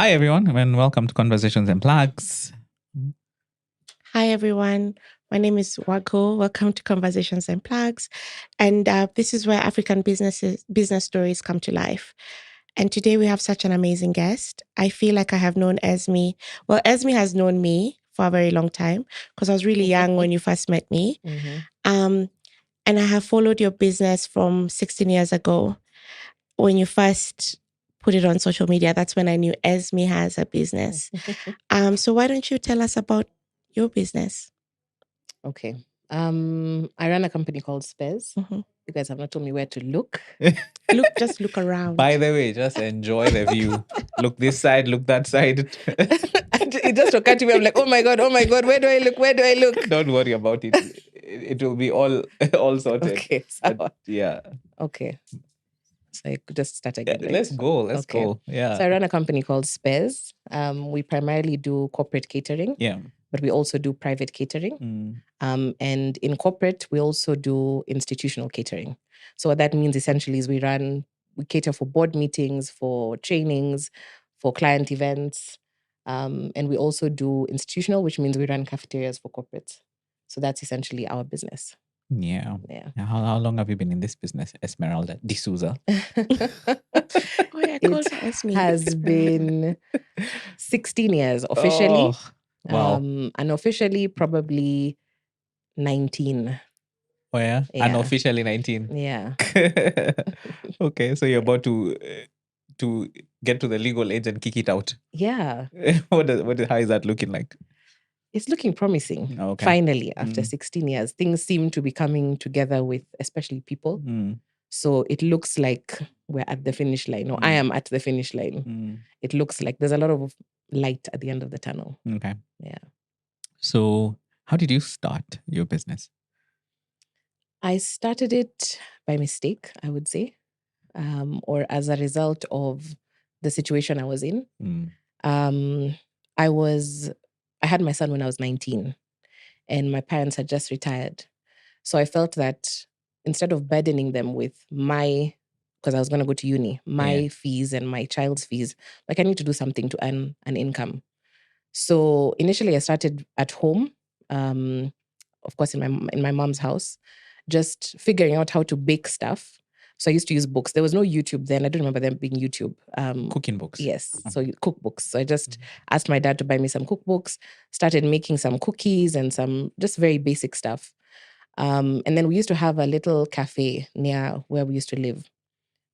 Hi, everyone, and welcome to Conversations and Plugs. Hi, everyone. My name is Wago. Welcome to Conversations and Plugs. And this is where African business stories come to life. And today we have such an amazing guest. I feel like I have known Esme. Well, Esme has known me for a very long time because I was really young when you first met me. And I have followed your business from 16 years ago when you first put it on social media. That's when I knew Esme has a business. So why don't you tell us about your business? Okay. I run a company called Spez. You guys have not told me where to look. Just look around. By the way, just enjoy the view. Look this side, look that side. It just occurred to me. I'm like, oh my God, where do I look? Where do I look? Don't worry about it. It will be all sorted. Okay. But, yeah. Okay. So I could just start again. Right? Let's go. Yeah. So I run a company called Spez. We primarily do corporate catering. Yeah. But we also do private catering. And in corporate, we also do institutional catering. So what that means essentially is we cater for board meetings, for trainings, for client events. And we also do institutional, which means we run cafeterias for corporates. So that's essentially our business. Yeah. How long have you been in this business, Esmeralda De Souza? It has been 16 years officially. Oh, wow. Unofficially, probably 19. Oh, yeah? Unofficially 19. Yeah. Okay, so you're about to get to the legal age and kick it out. Yeah. How is that looking like? It's looking promising. Okay. Finally, after 16 years, things seem to be coming together with especially people. So it looks like we're at the finish line, or I am at the finish line. It looks like there's a lot of light at the end of the tunnel. Okay. Yeah. So how did you start your business? I started it by mistake, I would say, or as a result of the situation I was in. I had my son when I was 19 and my parents had just retired. So I felt that instead of burdening them with because I was going to go to uni, fees and my child's fees, like I need to do something to earn an income. So initially I started at home, of course in my mom's house, just figuring out how to bake stuff. So I used to use books. There was no YouTube then. I don't remember them being YouTube. Cooking books. Yes. So cookbooks. So I just asked my dad to buy me some cookbooks, started making some cookies and some just very basic stuff. And then we used to have a little cafe near where we used to live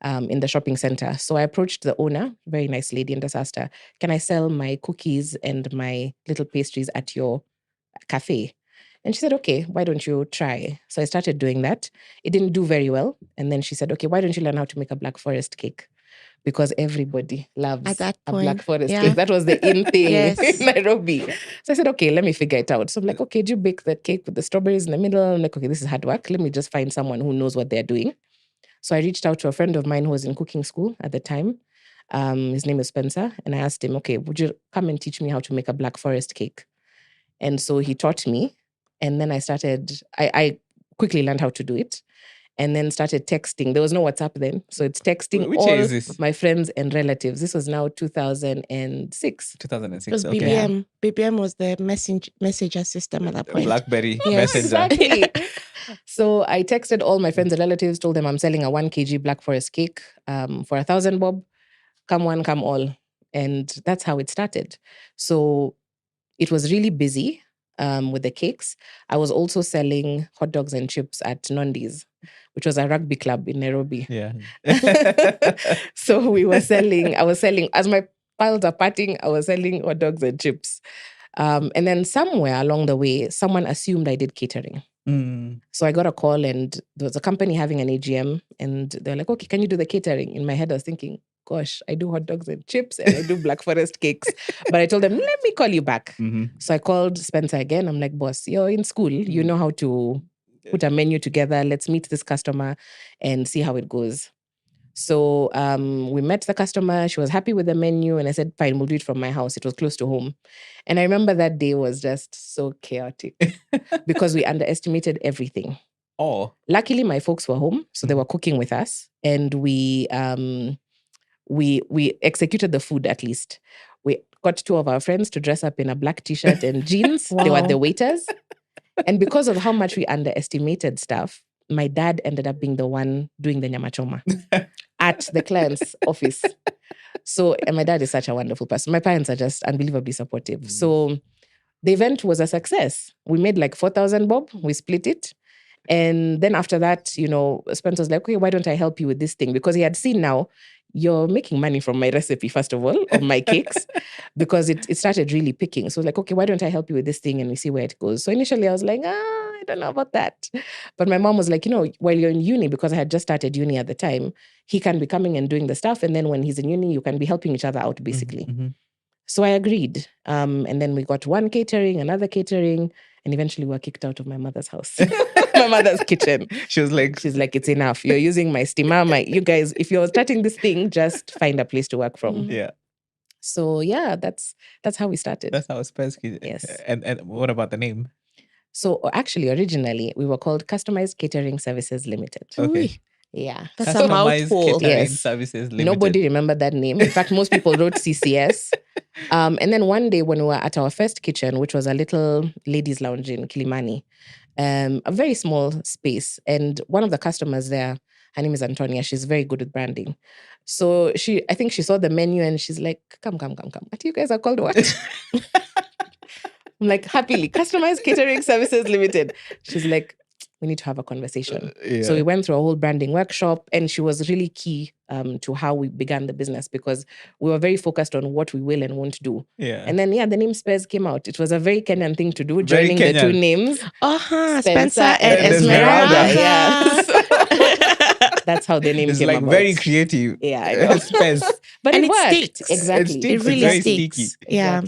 in the shopping center. So I approached the owner, very nice lady, and just asked her, can I sell my cookies and my little pastries at your cafe? And she said, okay, why don't you try? So I started doing that. It didn't do very well. And then she said, okay, why don't you learn how to make a Black Forest cake? Because everybody loves at that a point, Black Forest cake. That was the in thing Yes. in Nairobi. So I said, okay, let me figure it out. So I'm like, okay, do you bake that cake with the strawberries in the middle? I'm like, okay, this is hard work. Let me just find someone who knows what they're doing. So I reached out to a friend of mine who was in cooking school at the time. His name is Spencer. And I asked him, okay, would you come and teach me how to make a Black Forest cake? And so he taught me. And then I quickly learned how to do it. And then started texting. There was no WhatsApp then. So it's texting Which all year is this? my friends and relatives. This was now 2006. 2006. It was okay. BBM. BBM was the messenger system at that point. BlackBerry Yes. Messenger. Exactly. So I texted all my friends and relatives, told them I'm selling a 1 kg Black Forest cake for 1,000 bob. Come one, come all. And that's how it started. So it was really busy with the cakes. I was also selling hot dogs and chips at Nondi's, which was a rugby club in Nairobi. Yeah. So I was selling, as my piles are parting, I was selling hot dogs and chips. And then somewhere along the way, someone assumed I did catering. So I got a call and there was a company having an AGM and they're like, okay, can you do the catering? In my head, I was thinking, gosh, I do hot dogs and chips and I do Black Forest cakes. But I told them, let me call you back. So I called Spencer again. I'm like, boss, you're in school. You know how to put a menu together. Let's meet this customer and see how it goes. So we met the customer. She was happy with the menu. And I said, fine, we'll do it from my house. It was close to home. And I remember that day was just so chaotic because we underestimated everything. Oh. Luckily, my folks were home. So they were cooking with us. And we executed the food at least. got two of our friends to dress up in a black t-shirt and jeans. They were Wow. the waiters. And because of how much we underestimated stuff, my dad ended up being the one doing the nyama choma at the client's office. So, and my dad is such a wonderful person. My parents are just unbelievably supportive. So the event was a success. We made like 4,000 bob. We split it. And then after that, Spence was like, okay, why don't I help you with this thing? Because he had seen now, you're making money from my recipe, first of all, of my cakes, because it started really picking. So I was like, okay, why don't I help you with this thing and we see where it goes? So initially I was like, I don't know about that. But my mom was like, while you're in uni, because I had just started uni at the time, he can be coming and doing the stuff. And then when he's in uni, you can be helping each other out, basically. Mm-hmm. So I agreed. And then we got one catering, another catering, and eventually we were kicked out of my mother's house, my mother's kitchen. She's like, it's enough. You're using my steamer. You guys, if you're starting this thing, just find a place to work from. yeah. So yeah, that's how we started. That's how Spez. Yes. And what about the name? So actually, originally, we were called Customized Catering Services Limited. Okay. Ooh, Yeah. that's a Customized mouthful. Catering Yes. Services Limited. Nobody remembered that name. In fact, most people wrote CCS. And then one day when we were at our first kitchen, which was a little ladies' lounge in Kilimani, a very small space. And one of the customers there, her name is Antonia. She's very good with branding. So I think she saw the menu and she's like, come. What you guys are called what? I'm like, happily, Customized Catering Services Limited. She's like, we need to have a conversation. Yeah. So we went through a whole branding workshop, and she was really key to how we began the business, because we were very focused on what we will and won't do. Yeah. And then, the name Spez came out. It was a very Kenyan thing to do, Very joining the two Kenyan. names. Spencer and and Esmeralda. Esmeralda. Yeah. That's how the name It's came like about. very creative. Yeah, I know. Spez. But And it it worked. sticks. Exactly. It sticks. It really Very sticks. sticky. Yeah.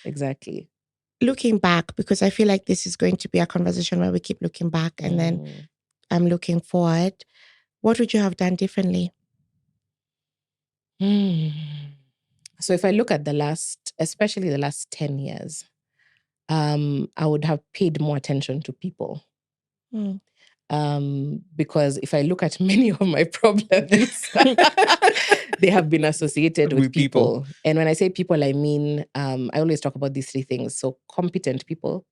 Exactly. Looking back, because I feel like this is going to be a conversation where we keep looking back and then I'm looking forward. What would you have done differently? So if I look at especially the last 10 years, I would have paid more attention to people. Because if I look at many of my problems, they have been associated with people. And when I say people, I mean, I always talk about these three things. So competent people,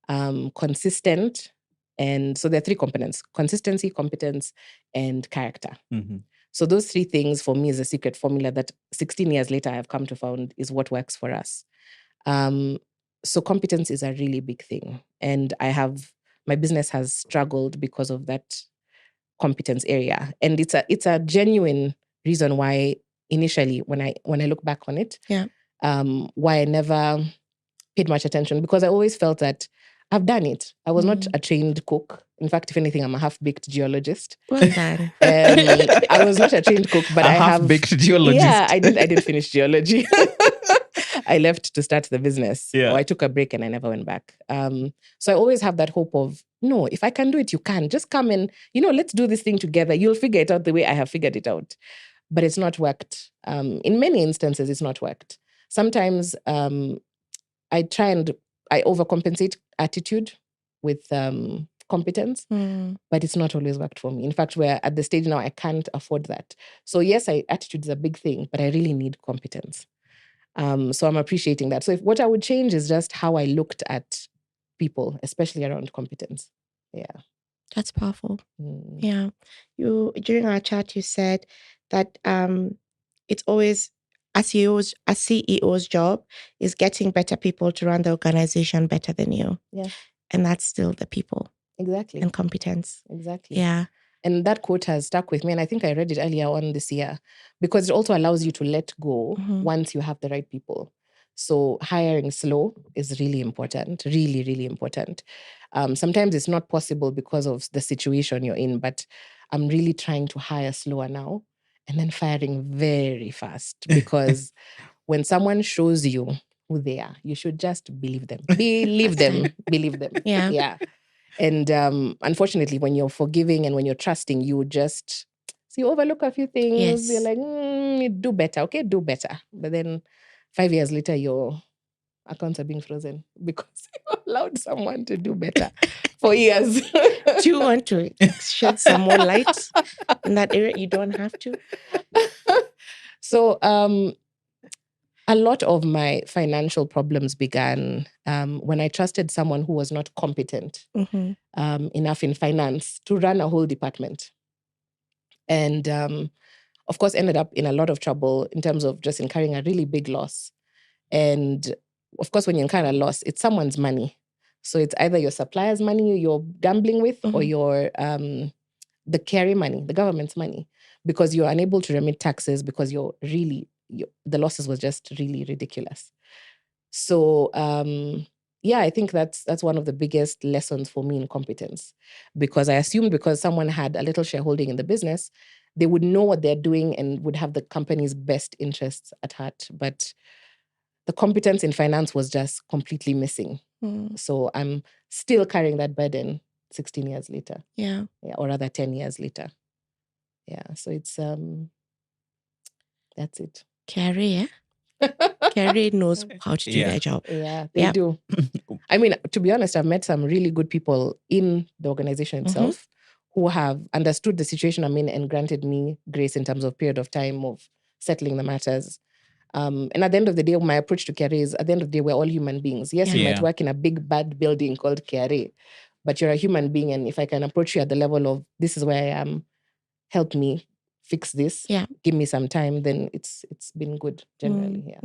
consistent, and so there are three components: consistency, competence, and character. Mm-hmm. So those three things for me is a secret formula that 16 years later I have come to find is what works for us. So competence is a really big thing. And my business has struggled because of that competence area. And it's a genuine reason why initially when I look back on it, why I never paid much attention, because I always felt that I've done it. I was not a trained cook. In fact, if anything, I'm a half-baked geologist. Well done. I was not a trained cook, but I have half-baked geologist. Yeah, I didn't finish geology. I left to start the business. Yeah. Or I took a break and I never went back. So I always have that hope of, no, if I can do it, you can. Just come and, let's do this thing together. You'll figure it out the way I have figured it out. But it's not worked. In many instances, it's not worked. Sometimes I try and I overcompensate attitude with competence, but it's not always worked for me. In fact, we're at the stage now I can't afford that. So yes, attitude is a big thing, but I really need competence. So I'm appreciating that. So what I would change is just how I looked at people, especially around competence. Yeah. That's powerful. Yeah. During our chat, you said that it's always a CEO's job is getting better people to run the organization better than you. Yeah. And that's still the people. Exactly. And competence. Exactly. Yeah. And that quote has stuck with me. And I think I read it earlier on this year, because it also allows you to let go once you have the right people. So hiring slow is really important, really, really important. Sometimes it's not possible because of the situation you're in, but I'm really trying to hire slower now and then firing very fast, because when someone shows you who they are, you should just believe them. Believe them. Believe them. Yeah. Yeah. And unfortunately, when you're forgiving and when you're trusting, you overlook a few things. Yes. You're like, do better. Okay, do better. But then 5 years later, your accounts are being frozen because you allowed someone to do better for years. Do you want to shed some more light in that area? You don't have to. So A lot of my financial problems began when I trusted someone who was not competent enough in finance to run a whole department. And of course, ended up in a lot of trouble in terms of just incurring a really big loss. And of course, when you incur a loss, it's someone's money. So it's either your supplier's money you're gambling with or your the carry money, the government's money, because you're unable to remit taxes because the losses was just really ridiculous. So I think that's one of the biggest lessons for me in competence, because I assumed because someone had a little shareholding in the business, they would know what they're doing and would have the company's best interests at heart. But the competence in finance was just completely missing. So I'm still carrying that burden 16 years later. Yeah, or rather 10 years later. Yeah, so it's that's it. Carrie, Carrie knows how to do their job. Yeah, they do. I mean, to be honest, I've met some really good people in the organization itself who have understood the situation I'm in and granted me grace in terms of period of time of settling the matters. And at the end of the day, my approach to KRA is, at the end of the day, we're all human beings. Yes, you might work in a big, bad building called KRA, but you're a human being. And if I can approach you at the level of, this is where I am, help me fix this, give me some time, then it's been good generally.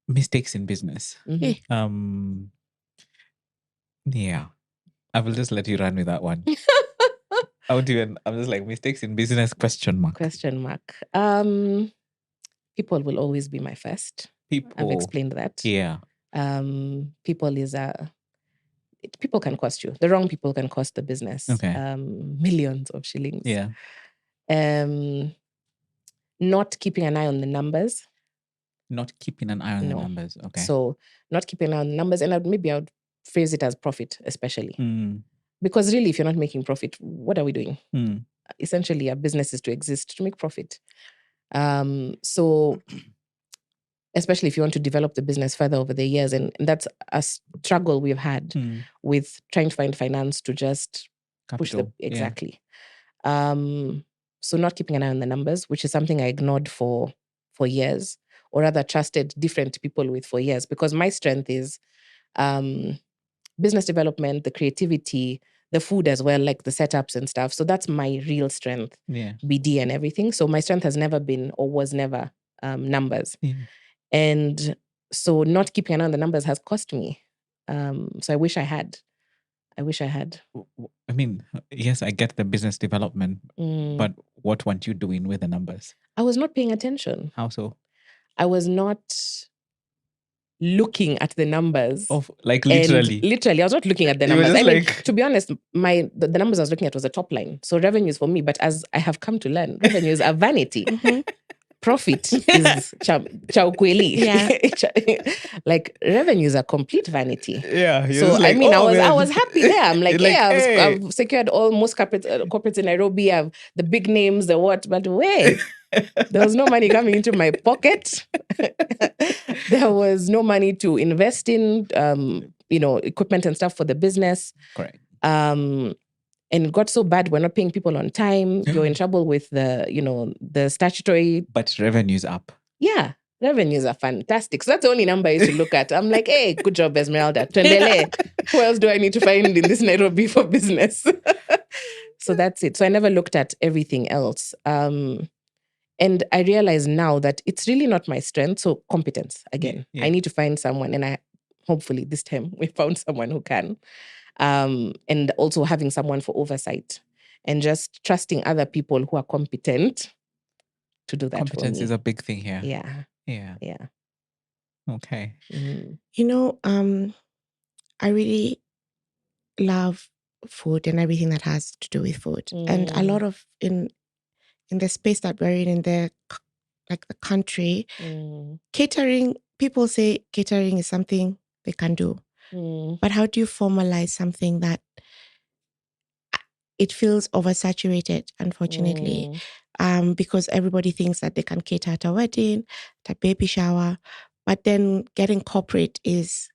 Mistakes in business. I will just let you run with that one. I'm just like, mistakes in business, question mark. People will always be my first. I've explained that. Yeah. People can cost you. The wrong people can cost the business millions of shillings. Yeah. Not keeping an eye on the numbers. Not keeping an eye on the numbers. Okay. So not keeping an eye on the numbers, and maybe I would phrase it as profit, especially. Because really, if you're not making profit, what are we doing? Essentially, our business is to exist, to make profit. So especially if you want to develop the business further over the years, and that's a struggle we've had with trying to find finance to just push the exactly. So not keeping an eye on the numbers, which is something I ignored for years, or rather trusted different people with for years, because my strength is business development, the creativity, the food as well, like the setups and stuff. So that's my real strength, BD and everything. So my strength has never been or was never numbers. And so not keeping an eye on the numbers has cost me. So I wish I had. I mean, yes, I get the business development, but what weren't you doing with the numbers? I was not paying attention. How so? I was not looking at the numbers. Like literally? Literally, I was not looking at the numbers. I mean, to be honest, the numbers I was looking at was the top line. So revenues for me, but as I have come to learn, revenues are vanity. Profit is chaukweli. Like revenues are complete vanity. Yeah. So I mean, I was happy there. I'm like, I've secured almost corporates in Nairobi. I have the big names, the what, but wait, there was no money coming into my pocket. There was no money to invest in, equipment and stuff for the business. Correct. And it got so bad, we're not paying people on time. You're in trouble with the statutory. But revenue's up. Yeah, revenues are fantastic. So that's the only number I used to look at. I'm like, hey, good job, Esmeralda. Tuendele. Who else do I need to find in this Nairobi for business? So that's it. So I never looked at everything else. And I realize now that it's really not my strength. So competence, again. I need to find someone, and hopefully this time we found someone who can. And also having someone for oversight and just trusting other people who are competent to do that. Competence is a big thing here. Yeah. Okay. I really love food and everything that has to do with food. And a lot of in the space that we're in the country, catering, people say catering is something they can do. But how do you formalize something that it feels oversaturated, unfortunately, because everybody thinks that they can cater at a wedding, at a baby shower, but then getting corporate is,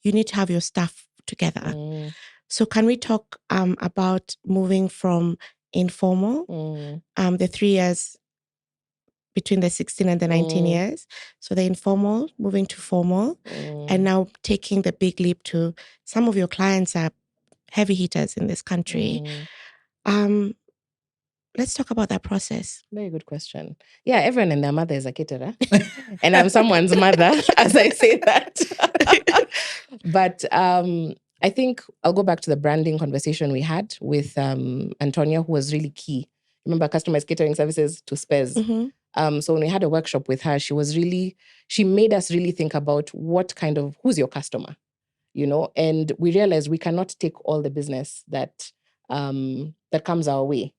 you need to have your stuff together. So can we talk about moving from informal, the 3 years between the 16 and the 19 years. So the informal, moving to formal, and now taking the big leap to some of your clients are heavy hitters in this country. Let's talk about that process. Very good question. Yeah, everyone and their mother is a caterer. And I'm someone's mother as I say that. But I think I'll go back to the branding conversation we had with Antonia, who was really key. Remember, customized catering services to Spez. So when we had a workshop with her, she made us really think about who's your customer, and we realized we cannot take all the business that comes our way.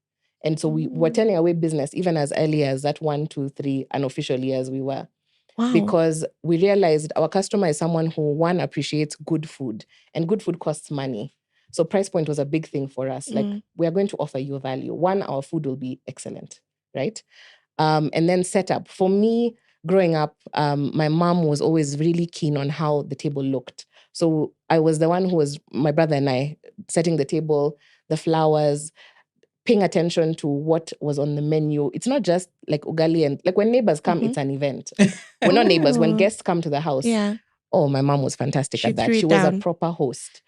And so we were turning away business even as early as that 1, 2, 3 unofficially as we were. Wow. Because we realized our customer is someone who, one, appreciates good food, and good food costs money. So price point was a big thing for us. Like, we are going to offer you value. One, our food will be excellent, right? And then setup. For me, growing up, my mom was always really keen on how the table looked. So I was the one who was, my brother and I, setting the table, the flowers, paying attention to what was on the menu. It's not just like ugali and like when neighbors come, it's an event. We're not neighbors. When guests come to the house, my mom was fantastic at that. She was a proper host.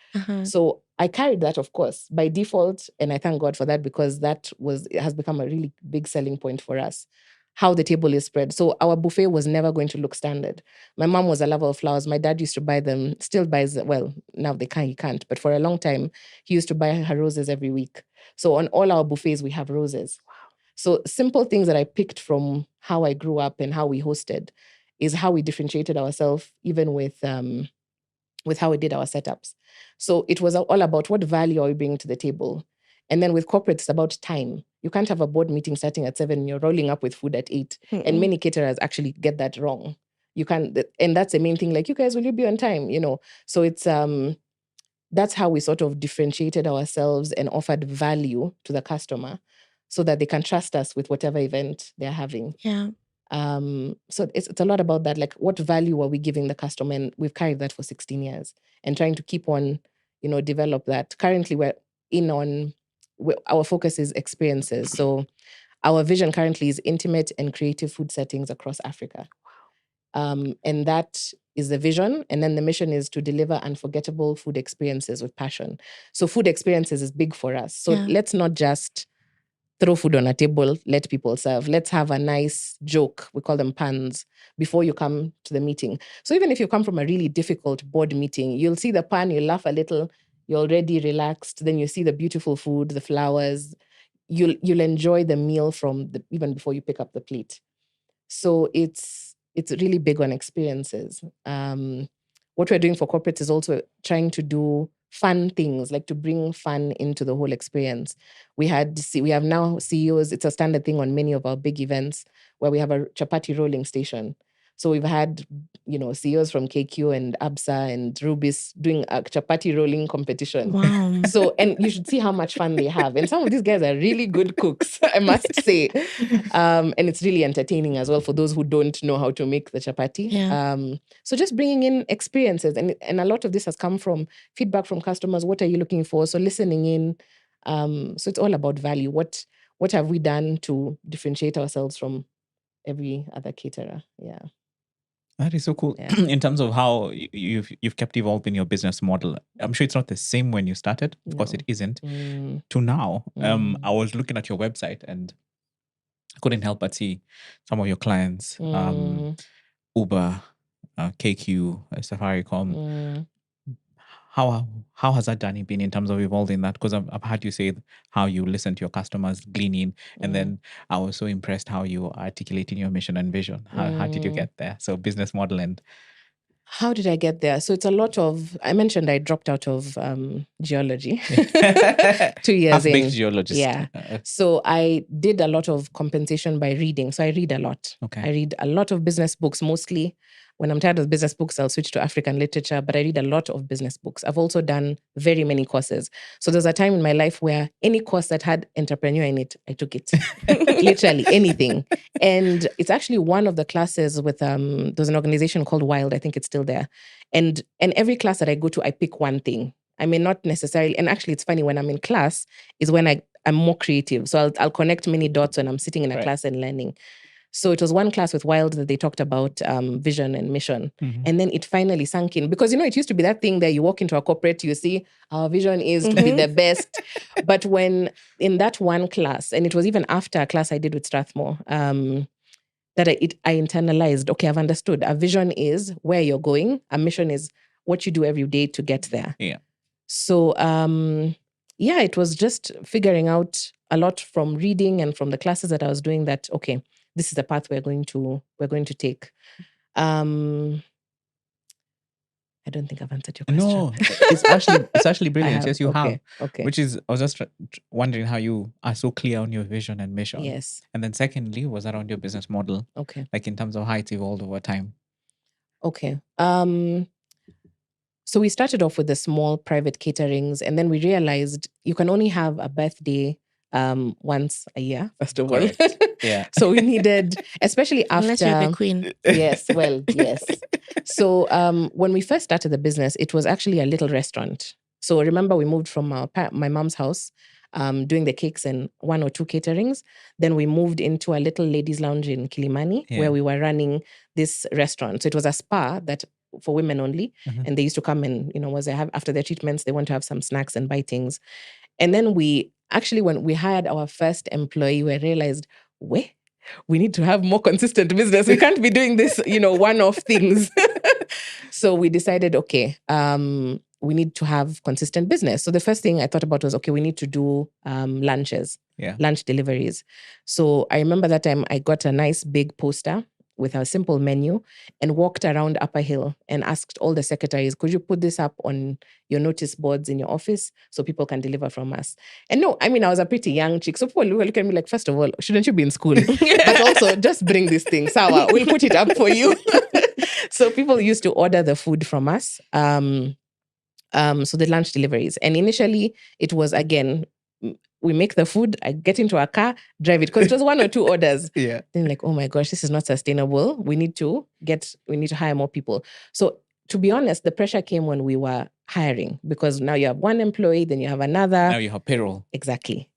So I carried that, of course, by default, and I thank God for that because it has become a really big selling point for us. How the table is spread. So our buffet was never going to look standard. My mom was a lover of flowers. My dad used to buy them, still buys, well, now he can't, but for a long time, he used to buy her roses every week. So on all our buffets, we have roses. Wow. So simple things that I picked from how I grew up and how we hosted is how we differentiated ourselves, even with how we did our setups. So it was all about what value are we bringing to the table. And then with corporate, it's about time. You can't have a board meeting starting at 7, you're rolling up with food at 8. And many caterers actually get that wrong. You can't, and that's the main thing, like, you guys, will you be on time? So it's, that's how we sort of differentiated ourselves and offered value to the customer so that they can trust us with whatever event they're having. Yeah. So it's a lot about that, like what value are we giving the customer? And we've carried that for 16 years and trying to keep on, develop that. Currently, our focus is experiences. So our vision currently is intimate and creative food settings across Africa. And that is the vision. And then the mission is to deliver unforgettable food experiences with passion. So food experiences is big for us. So let's not just throw food on a table, let people serve. Let's have a nice joke. We call them puns before you come to the meeting. So even if you come from a really difficult board meeting, you'll see the pun, you'll laugh a little, you're already relaxed. Then you see the beautiful food, the flowers. You'll enjoy the meal even before you pick up the plate. So it's really big on experiences. What we're doing for corporates is also trying to do fun things, like to bring fun into the whole experience. We have now CEOs. It's a standard thing on many of our big events where we have a chapati rolling station. So we've had, CEOs from KQ and ABSA and Rubis doing a chapati rolling competition. Wow. So, and you should see how much fun they have. And some of these guys are really good cooks, I must say. And it's really entertaining as well for those who don't know how to make the chapati. Yeah. So just bringing in experiences. And a lot of this has come from feedback from customers. What are you looking for? So listening in. So it's all about value. What have we done to differentiate ourselves from every other caterer? Yeah. That is so cool. Yeah. In terms of how you've kept evolving your business model. I'm sure it's not the same when you started. Of course, it isn't. To now, I was looking at your website and I couldn't help but see some of your clients, Uber, KQ, Safaricom. How has that journey been in terms of evolving that? Because I've heard you say how you listen to your customers, glean in, and then I was so impressed how you are articulating your mission and vision. How did you get there? So business model and... How did I get there? So it's a lot of... I mentioned I dropped out of geology 2 years Half-baked in. geologist. Yeah. So I did a lot of compensation by reading. So I read a lot. Okay. I read a lot of business books mostly. When I'm tired of business books, I'll switch to African literature, but I read a lot of business books. I've also done very many courses. So there's a time in my life where any course that had entrepreneur in it, I took it. Literally anything. And it's actually one of the classes with, there's an organization called Wild. I think it's still there. And every class that I go to, I pick one thing. I may not necessarily, and actually it's funny, when I'm in class is when I'm more creative. So I'll connect many dots when I'm sitting in a class and learning. So it was one class with Wild that they talked about vision and mission. And then it finally sunk in. Because, it used to be that thing that you walk into a corporate, you see, our vision is to be the best. But when in that one class, and it was even after a class I did with Strathmore, that I internalized, okay, I've understood. A vision is where you're going. A mission is what you do every day to get there. Yeah. So, it was just figuring out a lot from reading and from the classes that I was doing that, okay, this is the path we're going to take. I don't think I've answered your question. No, it's actually brilliant. Yes, you have. Okay. Which is, I was just wondering how you are so clear on your vision and mission. Yes. And then secondly, was around your business model. Okay. Like in terms of how it's evolved over time. Okay. So we started off with the small private caterings, and then we realized you can only have a birthday once a year, first of all. Yeah. So we needed, especially after... Unless you're the queen. Yes, well, yes. So when we first started the business, it was actually a little restaurant. So remember, we moved from my mom's house, doing the cakes and 1 or 2 caterings. Then we moved into a little ladies' lounge in Kilimani, where we were running this restaurant. So it was a spa that for women only. And they used to come and, after their treatments, they want to have some snacks and buy things. And then when we hired our first employee, we realized, we need to have more consistent business. We can't be doing this, one-off things. So we decided, okay, we need to have consistent business. So the first thing I thought about was, okay, we need to do lunches, lunch deliveries. So I remember that time I got a nice big poster with a simple menu and walked around Upper Hill and asked all the secretaries, could you put this up on your notice boards in your office so people can deliver from us? And no, I was a pretty young chick. So people look at me like, first of all, shouldn't you be in school? But also just bring this thing. Sawa, we'll put it up for you. So people used to order the food from us. So the lunch deliveries. And initially it was, again, we make the food, I get into a car, drive it, because it was 1 or 2 orders. Yeah. Then like, oh my gosh, this is not sustainable. We need to hire more people. So to be honest, the pressure came when we were hiring, because now you have 1 employee, then you have another. Now you have payroll. Exactly.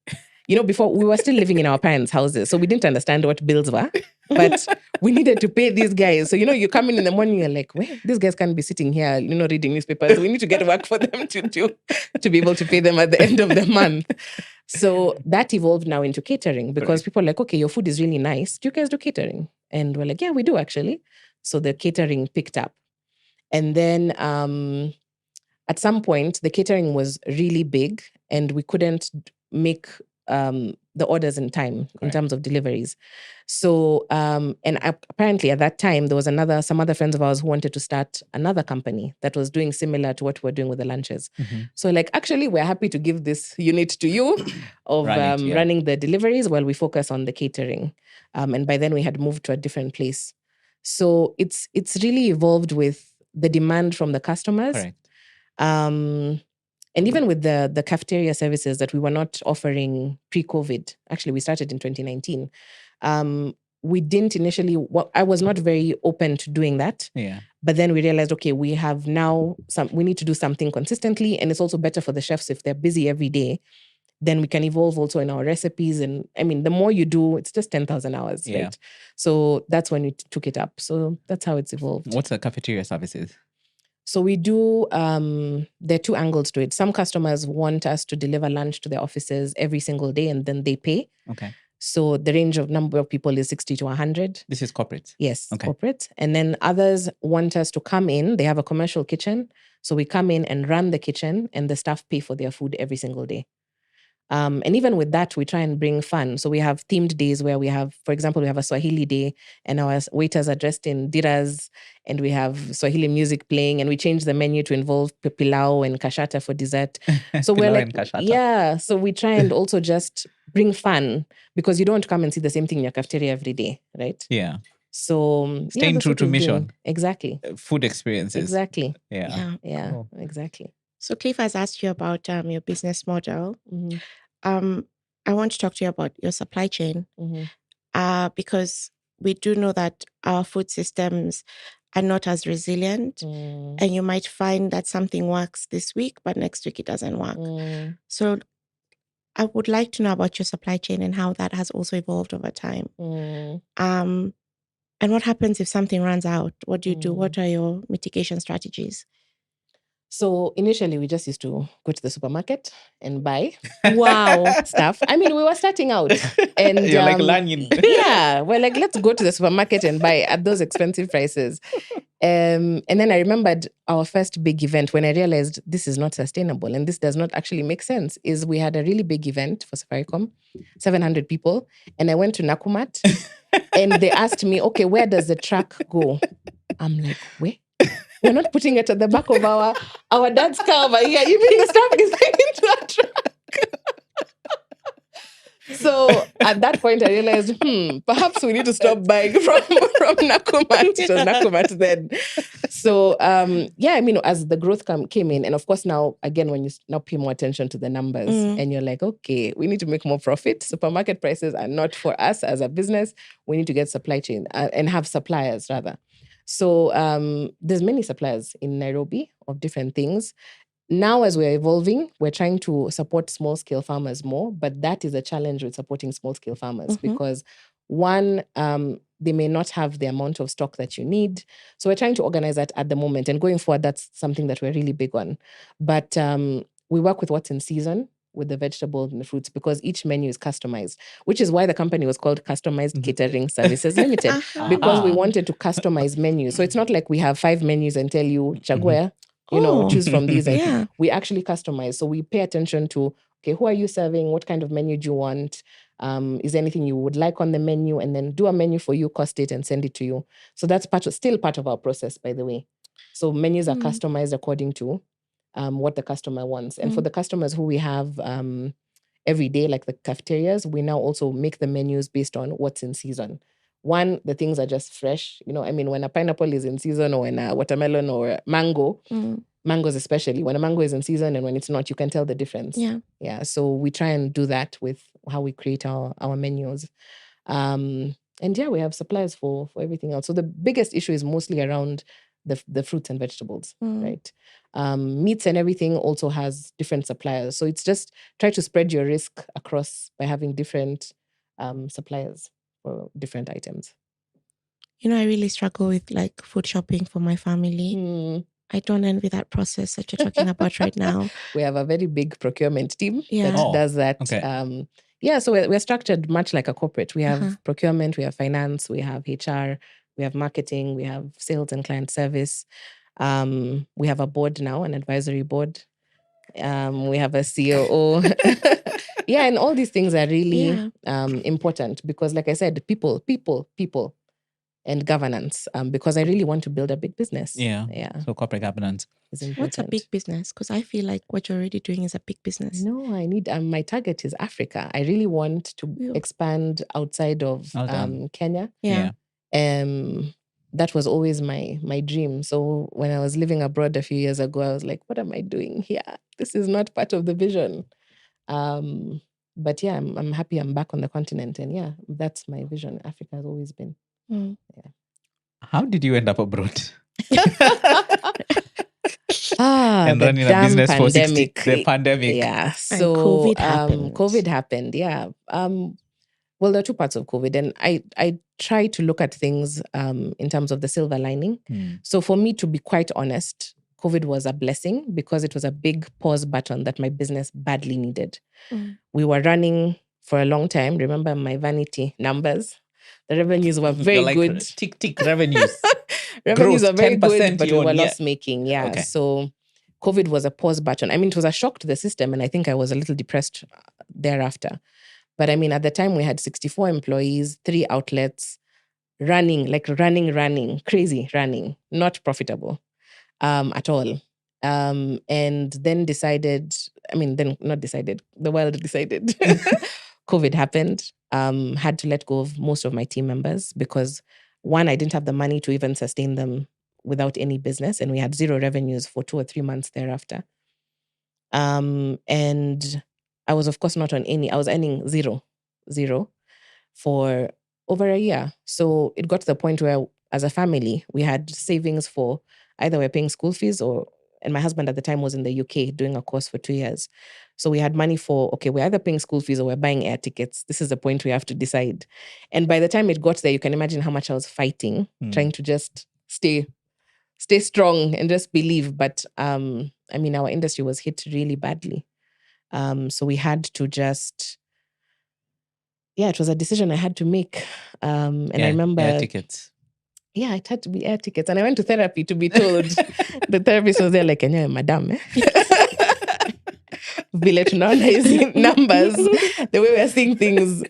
Before we were still living in our parents' houses, so we didn't understand what bills were, but we needed to pay these guys. So, you come in the morning, you're like, well, these guys can't be sitting here, reading newspapers. We need to get work for them to be able to pay them at the end of the month. So that evolved now into catering, because people are like, okay, your food is really nice. Do you guys do catering? And we're like, yeah, we do actually. So the catering picked up. And then at some point, the catering was really big and we couldn't make the orders in time in terms of deliveries. So, and apparently at that time, there was some other friends of ours who wanted to start another company that was doing similar to what we're doing with the lunches. So actually, we're happy to give this unit to you of running the deliveries while we focus on the catering. And by then we had moved to a different place. So it's really evolved with the demand from the customers. Correct. And even with the cafeteria services that we were not offering pre-COVID, actually we started in 2019, we didn't initially, I was not very open to doing that. Yeah. But then we realized, okay, we have now, we need to do something consistently, and it's also better for the chefs if they're busy every day. Then we can evolve also in our recipes. And the more you do, it's just 10,000 hours, right? So that's when we took it up. So that's how it's evolved. What's the cafeteria services? So we do, there are 2 angles to it. Some customers want us to deliver lunch to their offices every single day, and then they pay. Okay. So the range of number of people is 60 to 100. This is corporate? Yes, okay. Corporate. And then others want us to come in. They have a commercial kitchen. So we come in and run the kitchen, and the staff pay for their food every single day. And even with that, we try and bring fun. So we have themed days where we have, for example, we have a Swahili day and our waiters are dressed in diras and we have Swahili music playing, and we change the menu to involve pilau and kashata for dessert. So we're like, yeah. So we try and also just bring fun, because you don't come and see the same thing in your cafeteria every day, right? Yeah. So staying true to mission. Exactly. Food experiences. Exactly. Yeah. Cool. Exactly. So Cliff has asked you about your business model. I want to talk to you about your supply chain, because we do know that our food systems are not as resilient, and you might find that something works this week, but next week it doesn't work. So I would like to know about your supply chain and how that has also evolved over time. And what happens if something runs out? What do you do? What are your mitigation strategies? So initially, we just used to go to the supermarket and buy Wow. stuff. I mean, we were starting out. And You're like Lanyon. Yeah, we're like, let's go to the supermarket and buy at those expensive prices. And then I remembered our first big event when I realized this is not sustainable and this does not actually make sense. Is we had a really big event for Safaricom, 700 people. And I went to Nakumat and they asked me, okay, where does the truck go? I'm like, where? We're not putting it at the back of our dad's car over here. You mean the stuff is going into a truck? So at that point, I realized, perhaps we need to stop buying from Nakumat. It was Nakumat then. So, I mean, as the growth came in, and of course now, again, when you now pay more attention to the numbers and you're like, okay, we need to make more profit. Supermarket prices are not for us as a business. We need to get supply chain and have suppliers rather. So there's many suppliers in Nairobi of different things. Now, as we're evolving, we're trying to support small-scale farmers more, but that is a challenge with supporting small-scale farmers because one, they may not have the amount of stock that you need. So we're trying to organize that at the moment. And going forward, that's something that we're really big on. But we work with what's in season with the vegetables and the fruits because each menu is customized, which is why the company was called Customized Catering Services Limited, because we wanted to customize menus. So it's not like we have 5 menus and tell you, Chagua, choose from these. Yeah. We actually customize. So we pay attention to, okay, who are you serving? What kind of menu do you want? Is there anything you would like on the menu? And then do a menu for you, cost it, and send it to you. So that's still part of our process, by the way. So menus are customized according to what the customer wants. And for the customers who we have every day, like the cafeterias, we now also make the menus based on what's in season. One, the things are just fresh. I mean, when a pineapple is in season or when a watermelon or mango, mangoes especially, when a mango is in season and when it's not, you can tell the difference. Yeah. So we try and do that with how we create our menus. And we have suppliers for everything else. So the biggest issue is mostly around the fruits and vegetables, right? Meats and everything also has different suppliers. So it's just try to spread your risk across by having different suppliers for different items. I really struggle with like food shopping for my family. I don't envy that process that you're talking about right now. We have a very big procurement team Yeah. that does that. Okay. So we're structured much like a corporate. We have procurement, we have finance, we have HR, we have marketing, we have sales and client service. We have a board now, an advisory board. We have a COO. And all these things are really important because, like I said, people, and governance. Because I really want to build a big business. Yeah. So corporate governance. What's a big business? Because I feel like what you're already doing is a big business. No, I need. My target is Africa. I really want to expand outside of Kenya. Yeah. That was always my dream. So when I was living abroad a few years ago, I was like, what am I doing here? This is not part of the vision. But I'm happy I'm back on the continent. And that's my vision. Africa has always been. How did you end up abroad? And running a business for the pandemic. Yeah. So and COVID happened. Yeah. Well, there are 2 parts of COVID, and I try to look at things in terms of the silver lining. So for me, to be quite honest, COVID was a blessing because it was a big pause button that my business badly needed. We were running for a long time. Remember my vanity numbers? The revenues were very good. Tick revenues. Revenues are very good, but we were year. loss-making. Yeah. Okay. So COVID was a pause button. I mean, it was a shock to the system, and I think I was a little depressed thereafter. But I mean, at the time, we had 64 employees, 3 outlets, running, crazy running, not profitable at all. And then the world decided. COVID happened. Had to let go of most of my team members because, one, I didn't have the money to even sustain them without any business, and we had 0 revenues for 2 or 3 months thereafter. And I was, of course, not on any. I was earning zero for over a year. So it got to the point where, as a family, we had savings for either we're paying school fees and my husband at the time was in the UK doing a course for 2 years. So we had money for, okay, we're either paying school fees or we're buying air tickets. This is the point we have to decide. And by the time it got there, you can imagine how much I was fighting, trying to just stay strong and just believe. But I mean, our industry was hit really badly. So we had to just, it was a decision I had to make. And I remember air tickets. Yeah, it had to be air tickets. And I went to therapy to be told. The therapist was there like, madam, vile tunaona hizi numbers, the way we are seeing things,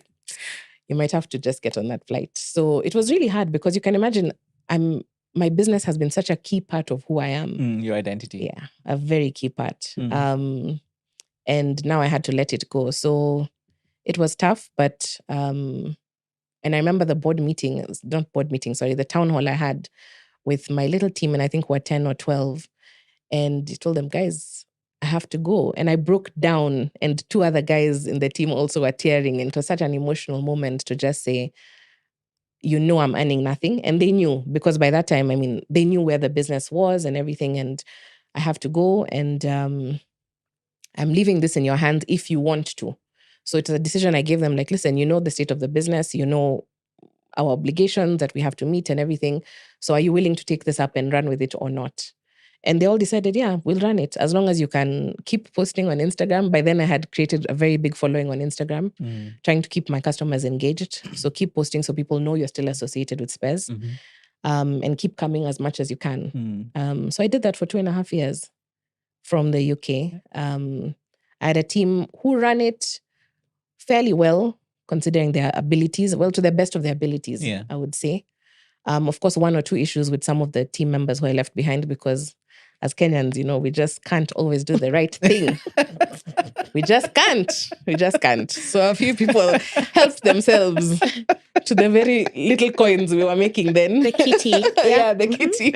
you might have to just get on that flight. So it was really hard because you can imagine my business has been such a key part of who I am. Your identity. Yeah, a very key part. And now I had to let it go. So it was tough, but and I remember the the town hall I had with my little team, and I think we're 10 or 12. And I told them, guys, I have to go. And I broke down, and 2 other guys in the team also were tearing. And it was such an emotional moment to just say, I'm earning nothing. And they knew, because by that time, I mean, they knew where the business was and everything. And I have to go. And I'm leaving this in your hands if you want to. So it's a decision I gave them, like, listen, the state of the business, our obligations that we have to meet and everything. So are you willing to take this up and run with it or not? And they all decided, yeah, we'll run it as long as you can keep posting on Instagram. By then I had created a very big following on Instagram, trying to keep my customers engaged. So keep posting so people know you're still associated with Spez, and keep coming as much as you can. So I did that for 2.5 years from the UK. I had a team who ran it fairly well, considering their abilities, to the best of their abilities, I would say. Of course, 1 or 2 issues with some of the team members who I left behind, because as Kenyans, we just can't always do the right thing. We just can't. So a few people helped themselves to the very little coins we were making then. The kitty. The kitty.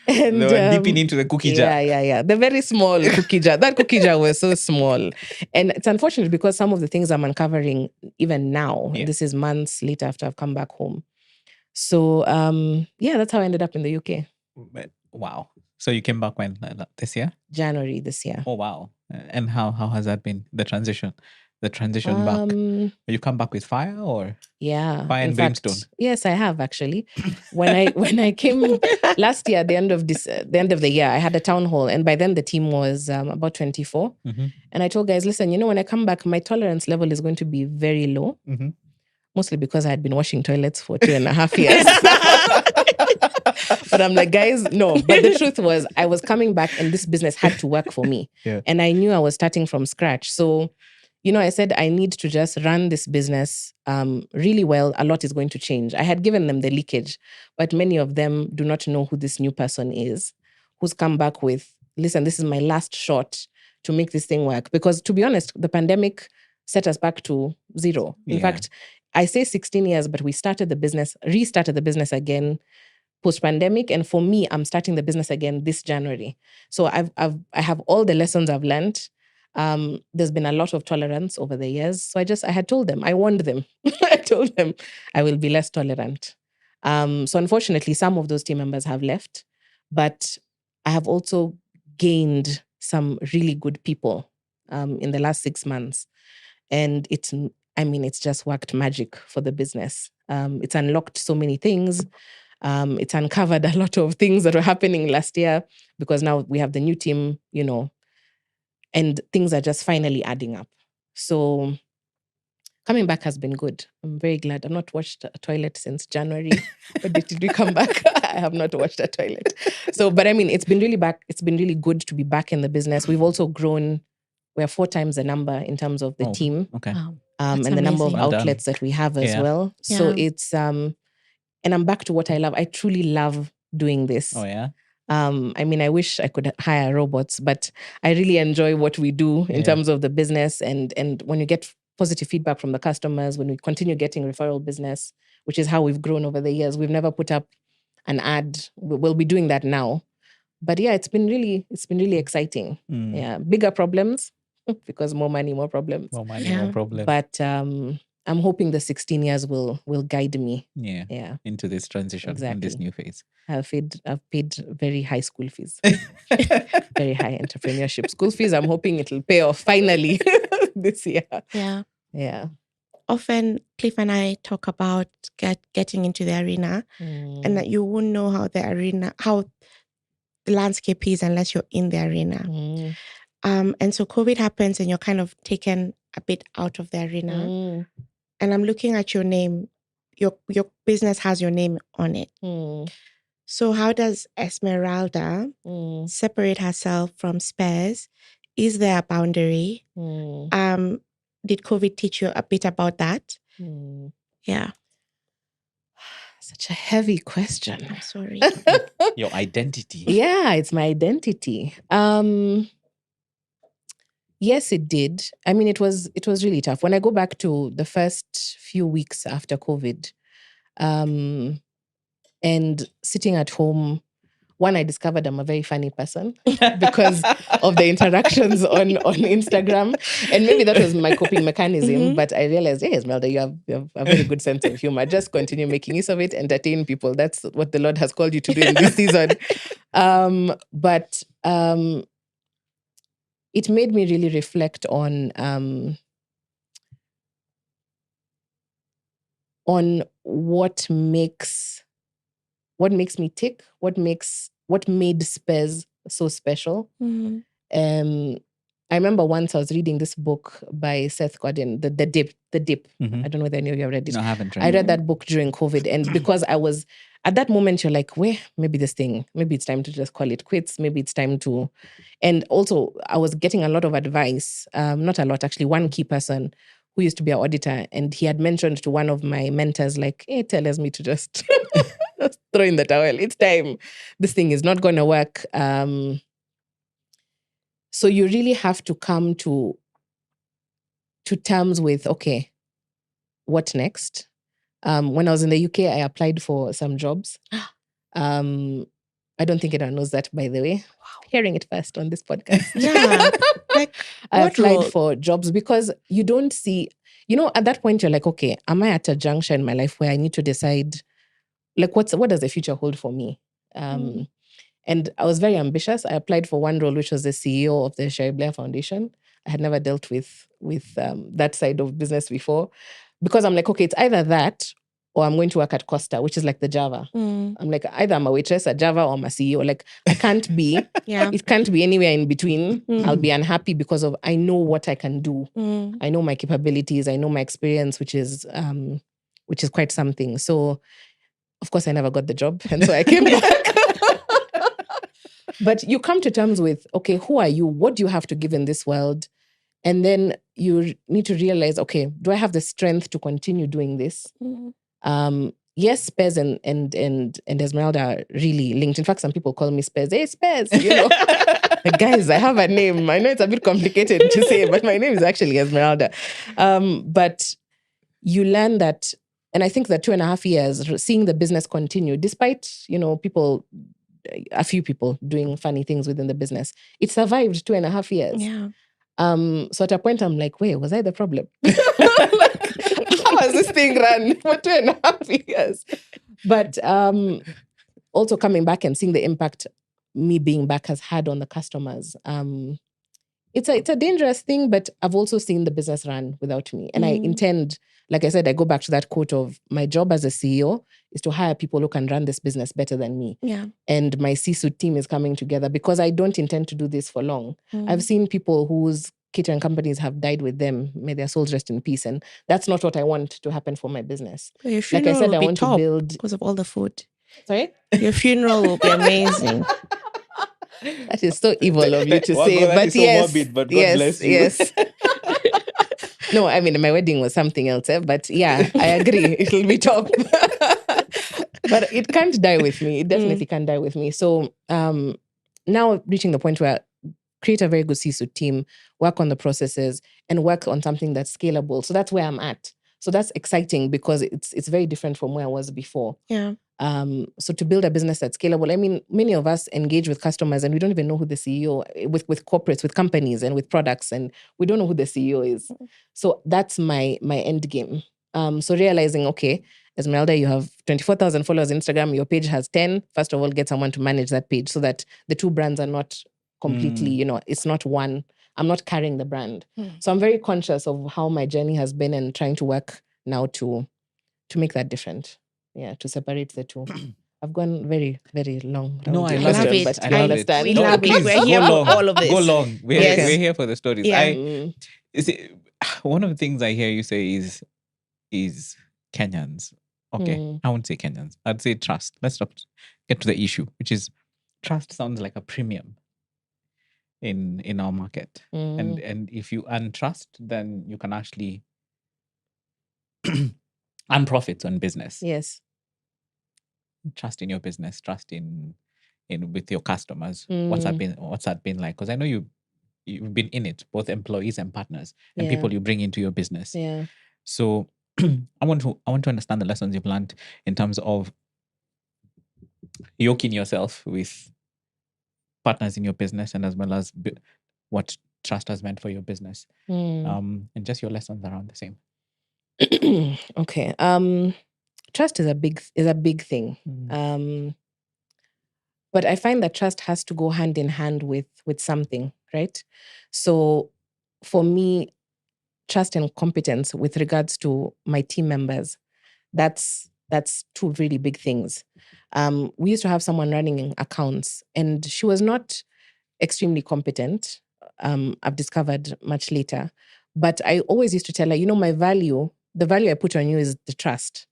And they were dipping into the cookie jar. Yeah. The very small cookie jar. That cookie jar was so small. And it's unfortunate because some of the things I'm uncovering even now, and this is months later after I've come back home. So, that's how I ended up in the UK. Wow. So you came back when? This year? January this year. Oh, wow. And how has that been, the transition? The transition back? You come back with fire or? Yeah. Fire and brimstone? Yes, I have actually. When I came last year, at the end of the year, I had a town hall, and by then the team was about 24. And I told guys, listen, when I come back, my tolerance level is going to be very low. Mostly because I had been washing toilets for 2.5 years. But I'm like, guys, no. But the truth was, I was coming back and this business had to work for me. And I knew I was starting from scratch. So, I said, I need to just run this business really well. A lot is going to change. I had given them the leakage, but many of them do not know who this new person is, who's come back with, listen, this is my last shot to make this thing work. Because to be honest, the pandemic set us back to 0. In fact, I say 16 years, but we restarted the business again post-pandemic. And for me, I'm starting the business again this January. So I have all the lessons I've learned. There's been a lot of tolerance over the years. So I had told them, I warned them. I told them I will be less tolerant. So unfortunately, some of those team members have left, but I have also gained some really good people in the last 6 months. And it's just worked magic for the business. It's unlocked so many things. It's uncovered a lot of things that were happening last year because now we have the new team, and things are just finally adding up. So coming back has been good. I'm very glad. I've not washed a toilet since January. But did we come back? I have not washed a toilet. So, but it's been really good to be back in the business. We've also grown. We're 4 times the number in terms of the team. Okay. And the number of outlets that we have as well. So it's, and I'm back to what I love. I truly love doing this. Oh, yeah? I wish I could hire robots, but I really enjoy what we do in terms of the business. And when you get positive feedback from the customers, when we continue getting referral business, which is how we've grown over the years, we've never put up an ad. We'll be doing that now. But it's been really exciting. Yeah, bigger problems because more money, more problems. More money, more problems. But I'm I'm hoping the 16 years will guide me. Yeah. Into this transition, in this new phase. I've paid very high school fees. Very high entrepreneurship school fees. I'm hoping it'll pay off finally this year. Yeah. Often Cliff and I talk about getting into the arena, and that you won't know how the landscape is unless you're in the arena. And so COVID happens and you're kind of taken a bit out of the arena. And I'm looking at your name. Your business has your name on it. So how does Esmeralda separate herself from Spez? Is there a boundary? Did COVID teach you a bit about that? Yeah. Such a heavy question. I'm sorry. Your identity. Yeah, it's my identity. Yes, it did. I mean, it was really tough. When I go back to the first few weeks after COVID, and sitting at home, one, I discovered I'm a very funny person because of the interactions on Instagram. And maybe that was my coping mechanism, but I realized, hey, Esmeralda, you have a very good sense of humor. Just continue making use of it, entertain people. That's what the Lord has called you to do in this season. But it made me really reflect on what makes me tick, what made Spez so special. I remember once I was reading this book by Seth Godin, The Dip. I don't know whether any of you have read it. No, I haven't read I read that book during COVID, and because I was at that moment, you're like, maybe it's time to just call it quits. Maybe it's time to, and also I was getting a lot of advice, not a lot, actually, one key person who used to be our auditor, and he had mentioned to one of my mentors, like, hey, tells me to just throw in the towel. It's time. This thing is not going to work. So you really have to come to terms with, okay, what next? When I was in the UK, I applied for some jobs. I don't think anyone knows that, by the way. Wow. Hearing it first on this podcast. Yeah. Like, I applied for jobs because you don't see, at that point you're like, okay, am I at a juncture in my life where I need to decide, like, what does the future hold for me? And I was very ambitious. I applied for one role, which was the CEO of the Sherry Blair Foundation. I had never dealt with that side of business before, because I'm like, okay, it's either that or I'm going to work at Costa, which is like the Java. I'm like, either I'm a waitress at Java or I'm a CEO. Like, I can't be. It can't be anywhere in between. I'll be unhappy because I know what I can do. I know my capabilities. I know my experience, which is quite something. So, of course, I never got the job. And so I came back. But you come to terms with, okay, who are you? What do you have to give in this world? And then you need to realize, okay, do I have the strength to continue doing this? Yes, Spez and Esmeralda are really linked. In fact, some people call me Spez. Hey, Spez, Like, guys, I have a name. I know it's a bit complicated to say, but my name is actually Esmeralda. But you learn that, and I think that 2.5 years, seeing the business continue, despite, a few people doing funny things within the business, it survived 2.5 years. Yeah. So at a point, I'm like, wait, was I the problem? How has this thing run for 2.5 years? But also coming back and seeing the impact me being back has had on the customers. It's a dangerous thing, but I've also seen the business run without me. And I intend, like I said, I go back to that quote of my job as a CEO is to hire people who can run this business better than me. Yeah. And my C-suite team is coming together because I don't intend to do this for long. I've seen people whose catering companies have died with them. May their souls rest in peace. And that's not what I want to happen for my business. Your funeral like I said, will I be want top to build. because of all the food. Sorry? Your funeral will be amazing. That is so evil of you to Well, say. God, But so yes, morbid, but God bless you. Yes. No, I mean, my wedding was something else. But yeah, I agree. It'll be top. But it can't die with me. It definitely can't die with me. So now reaching the point where create a very good C-suite team, work on the processes, and work on something that's scalable. So that's where I'm at. So that's exciting because it's very different from where I was before. Yeah. So to build a business that's scalable, I mean, many of us engage with customers and we don't even know who the CEO, with corporates, with companies and with products, and we don't know who the CEO is. So that's my end game. So realizing, okay, Esmeralda, you have 24,000 followers on Instagram. Your page has 10. First of all, get someone to manage that page so that the two brands are not completely, it's not one. I'm not carrying the brand. So I'm very conscious of how my journey has been and trying to work now to make that different. Yeah, to separate the two. I've gone very, very long. No, I love question, it. but I you love understand. We No, love it. please, We're here go for long. all of this. Go long. We're here for the stories. Yeah. You see, one of the things I hear you say is Kenyans. Okay, I won't say Kenyans. I'd say trust. Let's get to the issue, which is trust sounds like a premium in our market. And if you earn trust, then you can actually earn profits on business. Yes. Trust in your business, trust in with your customers. What's that been like? Because I know you've been in it, both employees and partners and people you bring into your business. Yeah. So I want to understand the lessons you've learned in terms of yoking yourself with partners in your business, and as well as what trust has meant for your business, and just your lessons around the same. Okay. Trust is a big thing. But I find that trust has to go hand in hand with something, right? So for me, trust and competence with regards to my team members, that's two really big things. We used to have someone running accounts, and she was not extremely competent. I've discovered much later. But I always used to tell her, the value I put on you is the trust.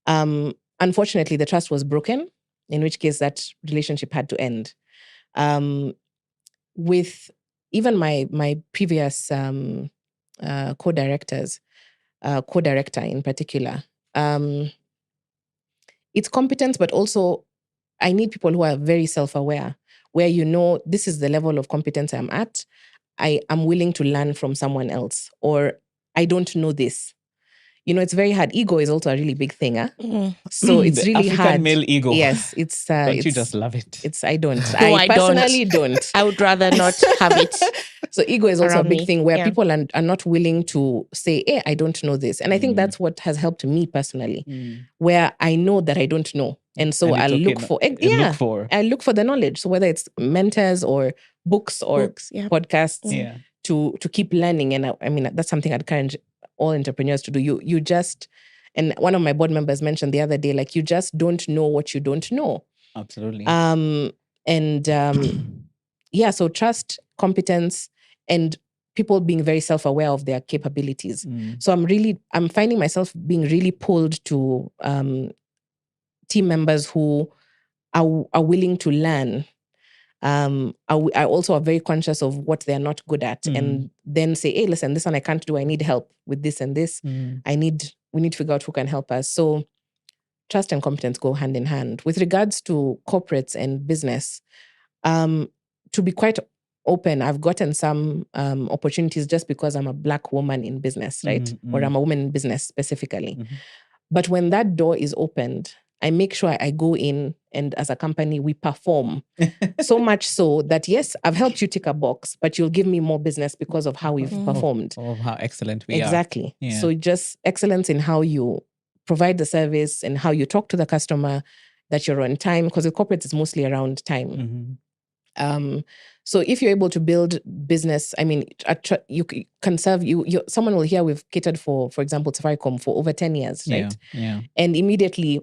Unfortunately, the trust was broken, in which case that relationship had to end. With even my previous co-director in particular, it's competence, but also I need people who are very self-aware, where this is the level of competence I'm at. I am willing to learn from someone else, or I don't know this. It's very hard. Ego is also a really big thing. So it's The really African hard. male ego. Yes, it's. Don't you just love it? I don't. No, I personally don't. I would rather not have it. So ego is also a around big me. thing where Yeah. people are not willing to say, "Hey, I don't know this," and I think that's what has helped me personally, where I know that I don't know, and so And I it's okay look not- for. you look for. I look for the knowledge. So whether it's mentors or books or podcasts, Yeah. to keep learning, and I mean that's something I'd encourage all entrepreneurs to do. You just. And one of my board members mentioned the other day, like, you just don't know what you don't know. Absolutely. So trust, competence, and people being very self-aware of their capabilities. So I'm finding myself being really pulled to team members who are willing to learn. I also are very conscious of what they're not good at, and then say, hey, listen, this one I can't do. I need help with this and this. We need to figure out who can help us. So trust and competence go hand in hand. With regards to corporates and business, to be quite open, I've gotten some opportunities just because I'm a Black woman in business, right? Or I'm a woman in business specifically. But when that door is opened, I make sure I go in, and as a company, we perform. So much so that, yes, I've helped you tick a box, but you'll give me more business because of how we've performed. Of how excellent we are. Exactly. Yeah. So just excellence in how you provide the service and how you talk to the customer, that you're on time, because with corporates, it's mostly around time. So if you're able to build business, I mean, you can serve someone will hear we've catered for example, Safaricom for over 10 years, right? Yeah. And immediately,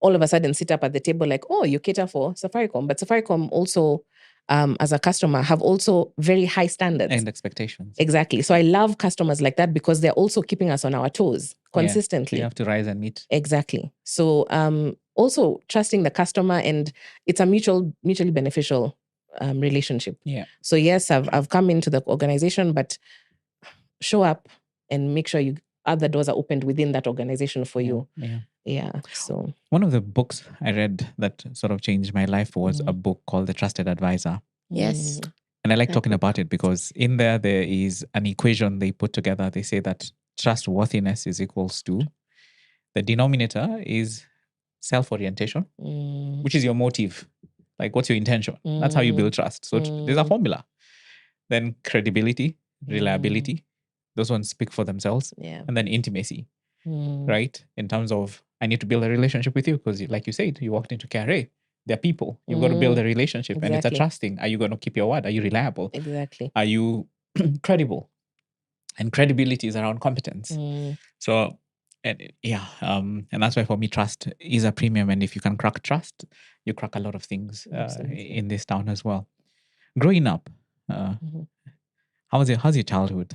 all of a sudden, sit up at the table like, oh, you cater for Safaricom. But Safaricom also, as a customer, have also very high standards. And expectations. Exactly. So I love customers like that because they're also keeping us on our toes consistently. You have to rise and meet. Exactly. So also trusting the customer, and it's a mutually beneficial relationship. Yeah. So yes, I've come into the organization, but show up and make sure other doors are opened within that organization for you. Yeah. So one of the books I read that sort of changed my life was a book called The Trusted Advisor. Yes. And I like talking about it because in there is an equation they put together. They say that trustworthiness is equals to, the denominator is self-orientation, which is your motive. Like, what's your intention? That's how you build trust. So there's a formula. Then credibility, reliability, those ones speak for themselves. Yeah. And then intimacy. right? In terms of, I need to build a relationship with you because, like you said, you walked into KRA. They're people. You've got to build a relationship, and it's a trusting. Are you going to keep your word? Are you reliable? Exactly. Are you credible? And credibility is around competence. So, and that's why for me, trust is a premium. And if you can crack trust, you crack a lot of things in this town as well. Growing up, how's your childhood?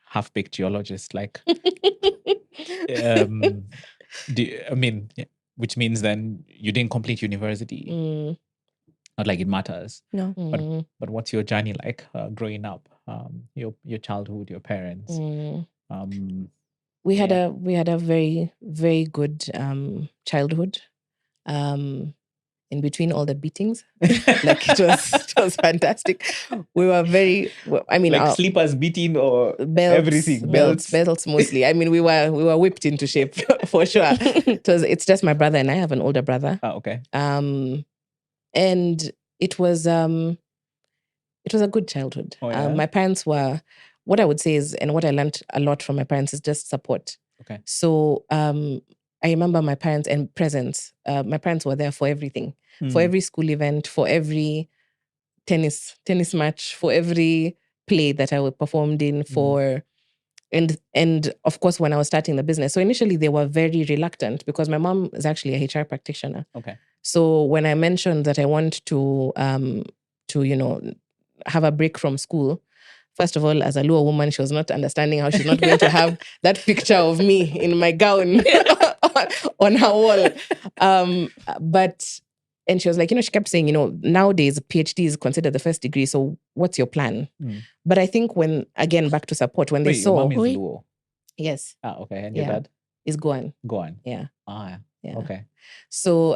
Half-baked geologist, like, which means then you didn't complete university. Not like it matters. No. But what's your journey like growing up? Your childhood, your parents. We had a very, very good childhood. In between all the beatings, like it was fantastic. We were very, like sleepers beating or belts, everything, belts mostly. I mean, we were whipped into shape for sure. It's just my brother and I have an older brother. Oh, okay. And it was a good childhood. Oh, yeah? My parents were, what I would say is, and what I learned a lot from my parents is just support. Okay. So I remember my parents and presence. My parents were there for everything, for every school event, for every tennis match, for every play that I performed in, and of course when I was starting the business. So initially they were very reluctant because my mom is actually a HR practitioner. Okay. So when I mentioned that I want to have a break from school, first of all, as a Luo woman, she was not understanding how she's not going to have that picture of me in my gown on her wall. And she was like, she kept saying, nowadays PhD is considered the first degree. So what's your plan? But I think again, back to support, when they saw. Your mom is Luo? Yes. Ah, okay. And your dad? Is Goan. Yeah. Yeah. Okay. So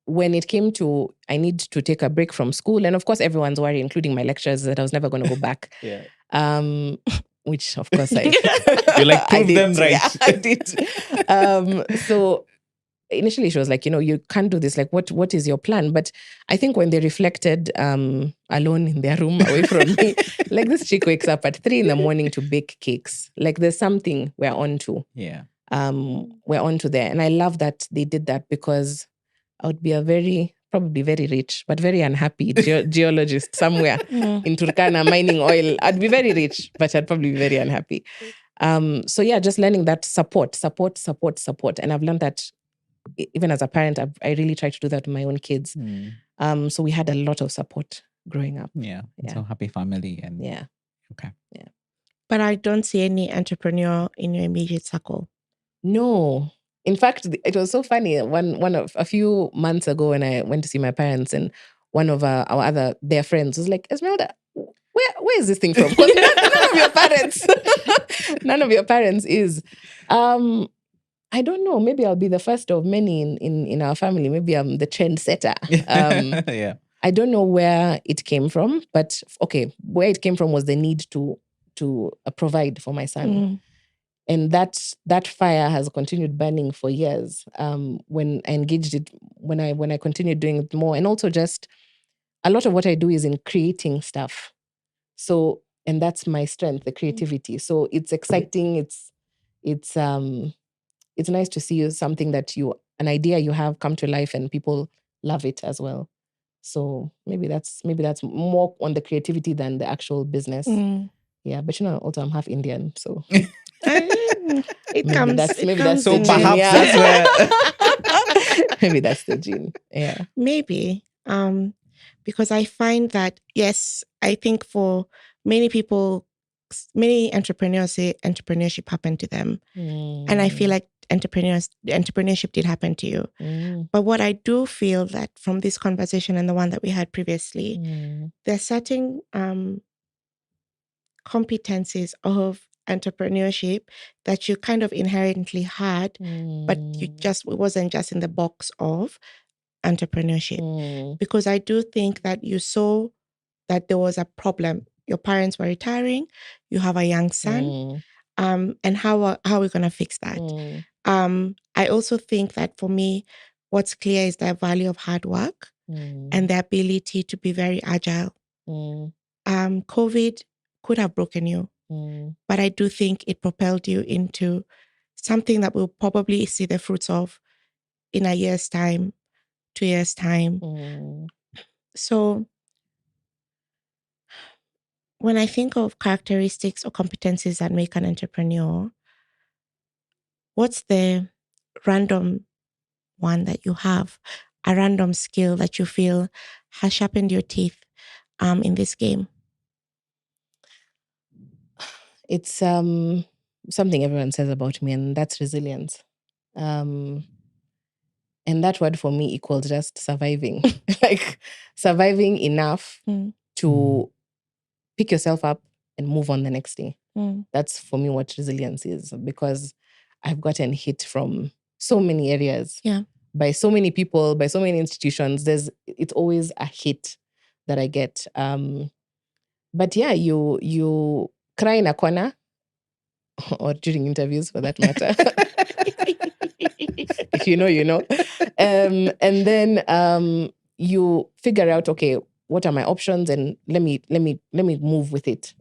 when it came to, I need to take a break from school, and of course everyone's worried, including my lecturers, that I was never going to go back. Yeah. Which of course I you like prove them right. Yeah, I did. So initially she was like, you can't do this. Like, what is your plan? But I think when they reflected alone in their room away from me, like, this chick wakes up at 3 a.m. to bake cakes. Like, there's something we're on to. Yeah. We're on to there. And I love that they did that, because I would be probably very rich, but very unhappy geologist somewhere in Turkana mining oil. I'd be very rich, but I'd probably be very unhappy. So yeah, just learning that support. And I've learned that even as a parent, I really try to do that with my own kids. So we had a lot of support growing up. Yeah. So happy family. And yeah. Okay. Yeah. But I don't see any entrepreneur in your immediate circle. No. In fact, it was so funny. A few months ago, when I went to see my parents, and one of their friends was like, Esmeralda, where is this thing from? Because none of your parents is. I don't know. Maybe I'll be the first of many in our family. Maybe I'm the trendsetter. Yeah. I don't know where it came from, but okay, where it came from was the need to provide for my son. And that fire has continued burning for years. When I engaged it, when I continued doing it more, and also just a lot of what I do is in creating stuff. So, and that's my strength, the creativity. So it's exciting. It's nice to see something that an idea you have come to life and people love it as well. So maybe that's more on the creativity than the actual business. Yeah, but also I'm half Indian, so. It comes. So perhaps that's where maybe that's the gene. Yeah. Maybe. Because I find that, yes, I think for many people, many entrepreneurs say entrepreneurship happened to them. And I feel like entrepreneurship did happen to you. But what I do feel that from this conversation and the one that we had previously, there's certain competencies of entrepreneurship that you kind of inherently had, but it wasn't just in the box of entrepreneurship. Because I do think that you saw that there was a problem. Your parents were retiring, you have a young son, and how are we going to fix that? I also think that for me, what's clear is the value of hard work and the ability to be very agile. COVID could have broken you, but I do think it propelled you into something that we'll probably see the fruits of in a year's time, 2 years' time. So when I think of characteristics or competencies that make an entrepreneur, what's the random one that you have, a random skill that you feel has sharpened your teeth in this game? It's something everyone says about me, and that's resilience. And that word for me equals just surviving. Like surviving enough to pick yourself up and move on the next day. That's for me what resilience is, because I've gotten hit from so many areas, by so many people, by so many institutions. It's always a hit that I get. But yeah, you cry in a corner, or during interviews for that matter. If you know, you know. And then you figure out, okay, what are my options, and let me move with it.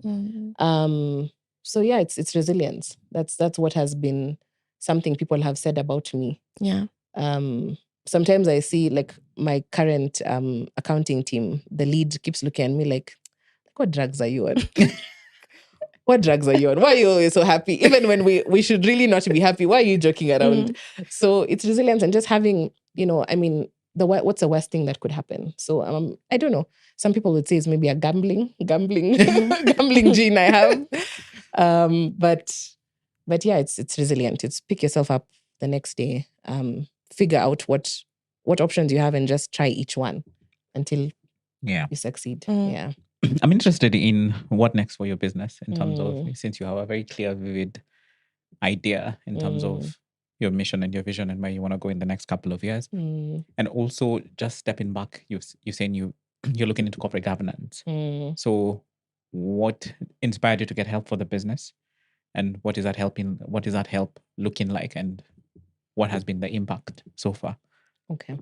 So yeah, it's resilience. That's what has been something people have said about me. Yeah. Sometimes I see like my current accounting team, the lead keeps looking at me like, what drugs are you on? What drugs are you on? Why are you always so happy? Even when we should really not be happy, why are you joking around? So it's resilience and just having, I mean, what's the worst thing that could happen? So I don't know. Some people would say it's maybe a gambling gene I have. But yeah, it's resilient. It's pick yourself up the next day, figure out what options you have, and just try each one until you succeed. Yeah. I'm interested in what next for your business in terms of, since you have a very clear, vivid idea in terms of your mission and your vision and where you want to go in the next couple of years. And also just stepping back, you're saying you're looking into corporate governance. So what inspired you to get help for the business? And what is that help looking like? And what has been the impact so far? Okay.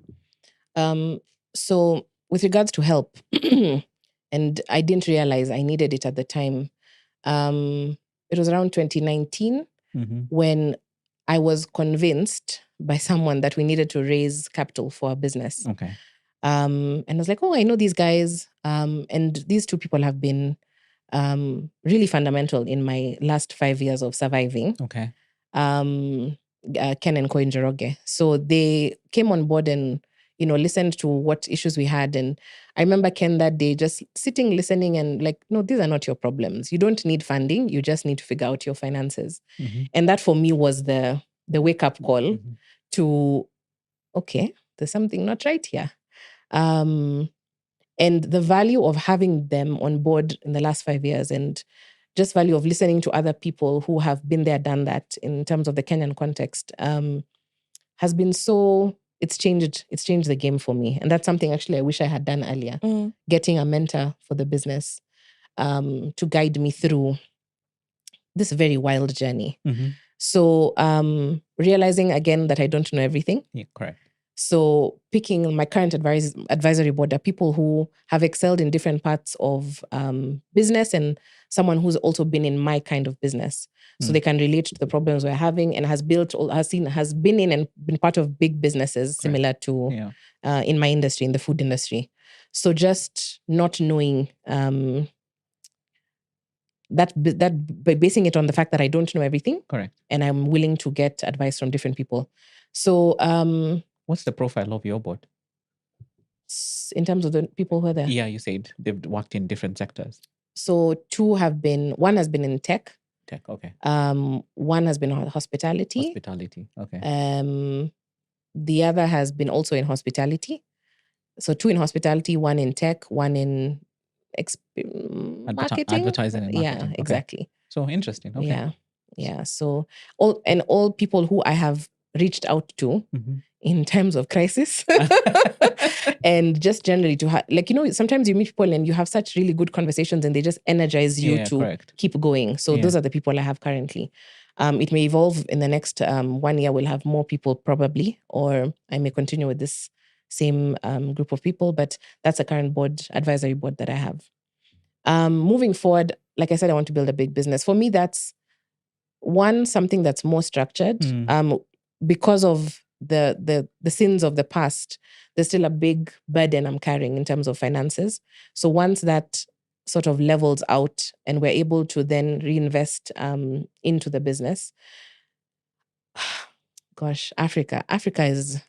So with regards to help, and I didn't realize I needed it at the time. It was around 2019 when I was convinced by someone that we needed to raise capital for our business. Okay. And I was like, I know these guys. And these two people have been really fundamental in my last 5 years of surviving. Okay. Ken and Ko in Njoroge. So they came on board and listened to what issues we had. And I remember Ken that day just sitting, listening, and like, no, these are not your problems. You don't need funding. You just need to figure out your finances. And that for me was the wake-up call to, okay, there's something not right here. And the value of having them on board in the last 5 years, and just value of listening to other people who have been there, done that in terms of the Kenyan context, has been so... It's changed the game for me. And that's something actually I wish I had done earlier. Getting a mentor for the business to guide me through this very wild journey. So realizing again that I don't know everything. Yeah, correct. So picking my current advisory board are people who have excelled in different parts of business, and someone who's also been in my kind of business. So they can relate to the problems we're having, and has been in and been part of big businesses similar to in my industry, in the food industry. So just not knowing that by basing it on the fact that I don't know everything. Correct. And I'm willing to get advice from different people. So what's the profile of your board? In terms of the people who are there? Yeah, you said they've worked in different sectors. So one has been in tech. Tech, okay. One has been on hospitality. Hospitality, okay. The other has been also in hospitality. So 2 in hospitality, 1 in tech, 1 in marketing. Advertising and marketing. Yeah, okay. Exactly. So interesting, okay. Yeah. So all people who I have reached out to in times of crisis and just generally to sometimes you meet people and you have such really good conversations and they just energize you to keep going. So those are the people I have currently. It may evolve in the next 1 year. We'll have more people probably, or I may continue with this same group of people, but that's a current advisory board that I have. Moving forward, like I said, I want to build a big business. For me, that's one, something that's more structured. Because of the sins of the past, there's still a big burden I'm carrying in terms of finances. So once that sort of levels out and we're able to then reinvest into the business, gosh, Africa is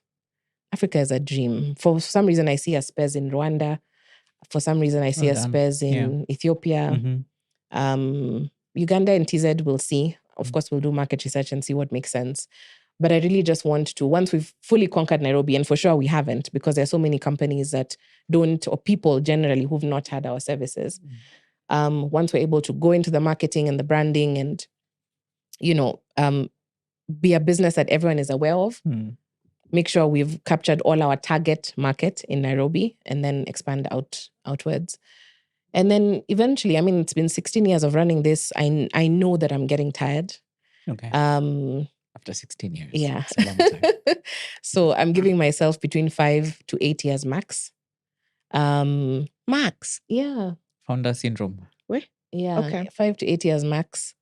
a dream. For some reason, I see a Spez in Rwanda. For some reason, I see a Spez in Ethiopia. Uganda and TZ, we'll see. Of course, we'll do market research and see what makes sense. But I really just want to, once we've fully conquered Nairobi, and for sure we haven't, because there are so many companies that don't, or people generally who've not had our services. Once we're able to go into the marketing and the branding and, be a business that everyone is aware of, make sure we've captured all our target market in Nairobi, and then expand outwards. And then eventually, it's been 16 years of running this. I know that I'm getting tired. Okay. After 16 years. Yeah. It's a long time. So I'm giving myself between 5 to 8 years max. Max? Yeah. Founder syndrome. Wait. Yeah. Okay. 5 to 8 years max.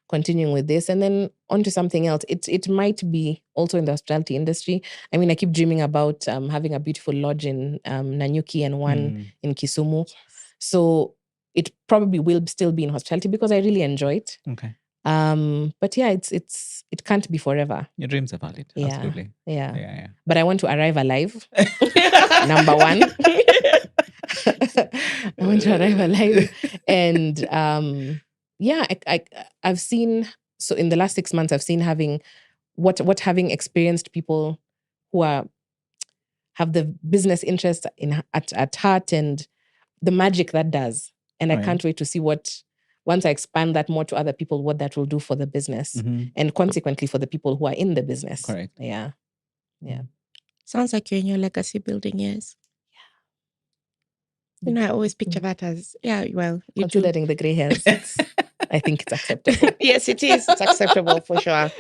Continuing with this, and then onto something else. It might be also in the hospitality industry. I keep dreaming about having a beautiful lodge in Nanyuki and one in Kisumu. Yes. So it probably will still be in hospitality because I really enjoy it. Okay. But yeah, it can't be forever. Your dreams are valid. Yeah. Absolutely. Yeah. But I want to arrive alive. Number one. I want to arrive alive. And I've seen, so in the last 6 months, I've seen having experienced people who have the business interest at heart, and the magic that does. And I can't wait to see once I expand that more to other people, what that will do for the business, and consequently for the people who are in the business. Correct. Yeah. Sounds like you're in your legacy building years. I always picture that as, considering the gray hairs, I think it's acceptable. Yes, it is. It's acceptable for sure.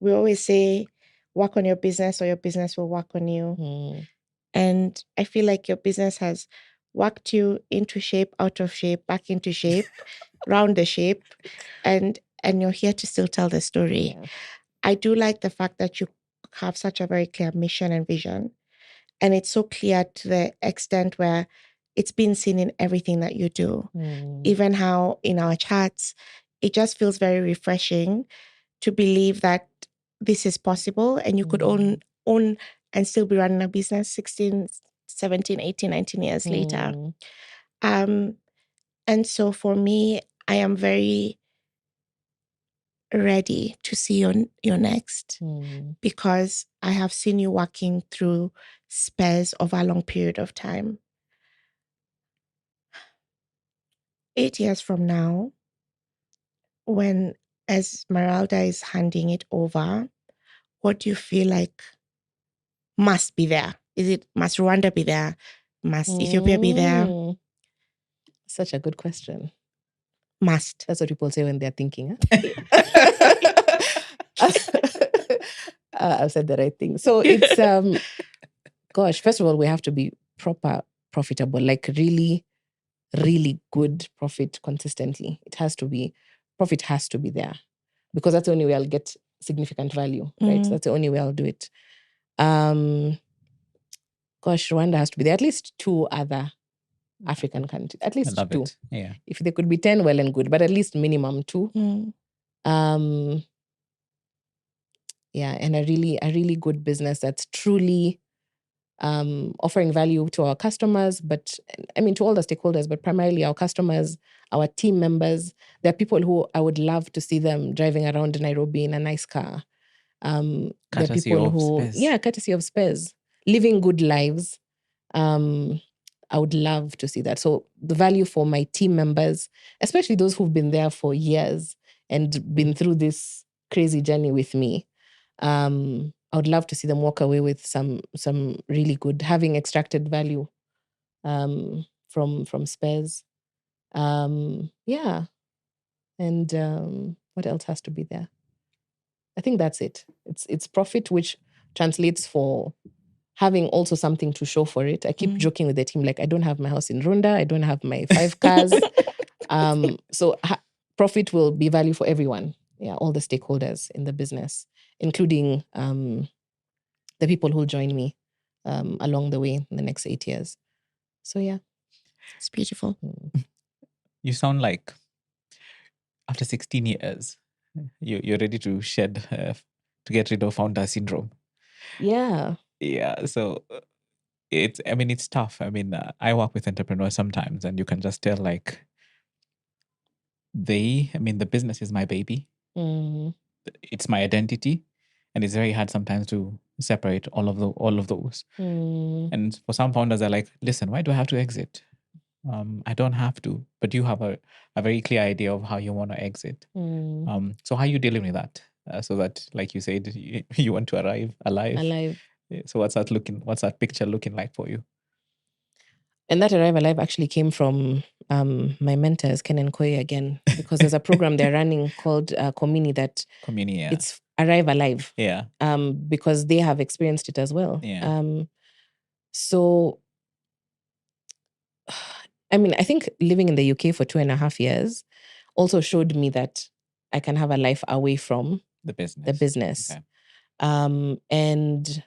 We always say, work on your business or your business will work on you. And I feel like your business has worked you into shape, out of shape, back into shape, round the shape, and you're here to still tell the story. Yeah. I do like the fact that you have such a very clear mission and vision. And it's so clear to the extent where it's been seen in everything that you do. Even how in our chats, it just feels very refreshing to believe that this is possible and you could own and still be running a business 16, 17, 18, 19 years later. And so for me, I am very ready to see your next, because I have seen you working through Spez over a long period of time. 8 years from now, when Esmeralda is handing it over, what do you feel like must be there? Must Rwanda be there? Must Ethiopia be there? Such a good question. Must. That's what people say when they're thinking. I've said the right thing. So it's, gosh, first of all, we have to be proper profitable, like really, really good profit consistently. Profit has to be there, because that's the only way I'll get significant value, right? So that's the only way I'll do it. Gosh, Rwanda has to be there. At least 2 other African countries. At least 2. It. Yeah. If there could be 10, well and good, but at least minimum 2. And a really good business that's truly offering value to our customers, but to all the stakeholders, but primarily our customers, our team members. There are people who I would love to see them driving around Nairobi in a nice car. There are people courtesy of Spez, living good lives. I would love to see that. So the value for my team members, especially those who've been there for years and been through this crazy journey with me, I would love to see them walk away with some really good, having extracted value from Spez. And what else has to be there? I think that's it. It's profit, which translates for having also something to show for it. I keep joking with the team, like, I don't have my house in Rwanda. I don't have my 5 cars. So profit will be value for everyone. Yeah, all the stakeholders in the business, including the people who'll join me along the way in the next 8 years. So yeah, It's beautiful. You sound like after 16 years, you're ready to shed, to get rid of founder syndrome. Yeah. Yeah. So it's tough. I work with entrepreneurs sometimes, and you can just tell like the business is my baby. It's my identity, and it's very hard sometimes to separate all of those. And for some founders, they're like, listen, why do I have to exit? I don't have to, but you have a very clear idea of how you want to exit. So how are you dealing with that? So that, like you said, you want to arrive alive. So what's that picture looking like for you? And that arrive alive actually came from my mentors, Ken and Koye again, because there's a program they're running called Comini that Yeah. it's arrive alive. Yeah. Because they have experienced it as well. Yeah. So, I think living in the UK for 2.5 years also showed me that I can have a life away from the business. Okay. And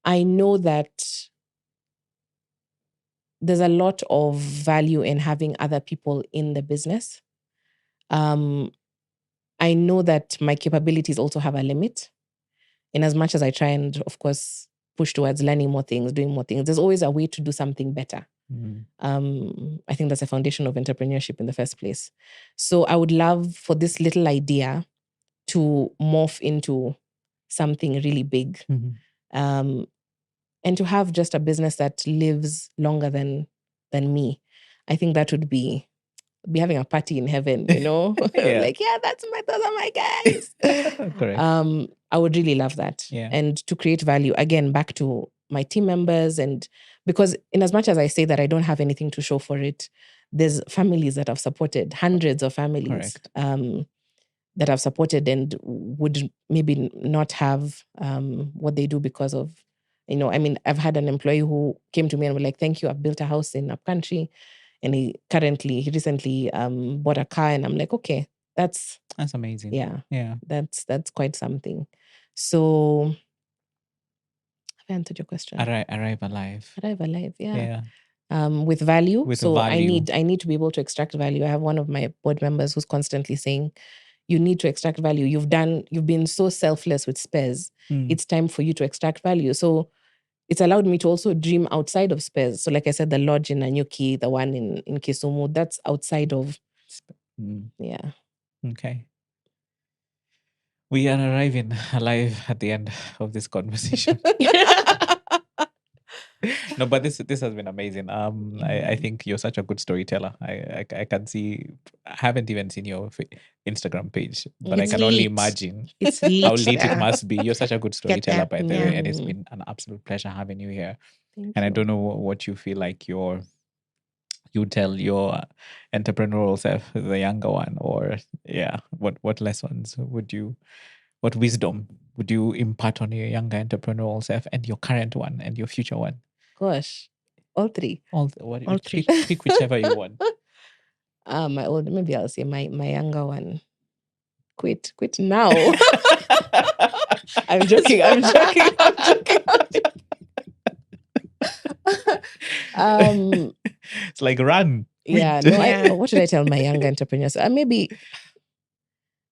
I know that there's a lot of value in having other people in the business. I know that my capabilities also have a limit. In as much as I try and, of course, push towards learning more things, doing more things, there's always a way to do something better. I think that's a foundation of entrepreneurship in the first place. So I would love for this little idea to morph into something really big. And to have just a business that lives longer than me. I think that would be having a party in heaven, you know? Like, yeah, those are my guys. Correct. I would really love that. Yeah. And to create value, again, back to my team members. And because in as much as I say that I don't have anything to show for it, there's families that have supported, hundreds of families that have supported and would maybe not have what they do because of, I've had an employee who came to me and was like, thank you, I've built a house in upcountry. And he recently bought a car, and I'm like, okay, that's amazing. Yeah. That's quite something. So have I answered your question? Arrive alive. Arrive alive, yeah. With value. Value. I need to be able to extract value. I have one of my board members who's constantly saying, you need to extract value. You've been so selfless with Spez. It's time for you to extract value. So it's allowed me to also dream outside of Spez. So like I said, the lodge in Nanyuki, the one in Kisumu, that's outside of, yeah. Okay. We are arriving alive at the end of this conversation. No, but this has been amazing. I think you're such a good storyteller. I can see. I haven't even seen your Instagram page, but I can only imagine how lit it must be. You're such a good storyteller, by the way, and it's been an absolute pleasure having you here. Thank you. I don't know what you feel like you tell your entrepreneurial self, the younger one, or what lessons what wisdom would you impart on your younger entrepreneurial self and your current one and your future one? Gosh, all three. All three. Pick whichever you want. My old, maybe I'll say my younger one. Quit now. I'm joking. It's like run. Yeah. No. What should I tell my younger entrepreneurs? Maybe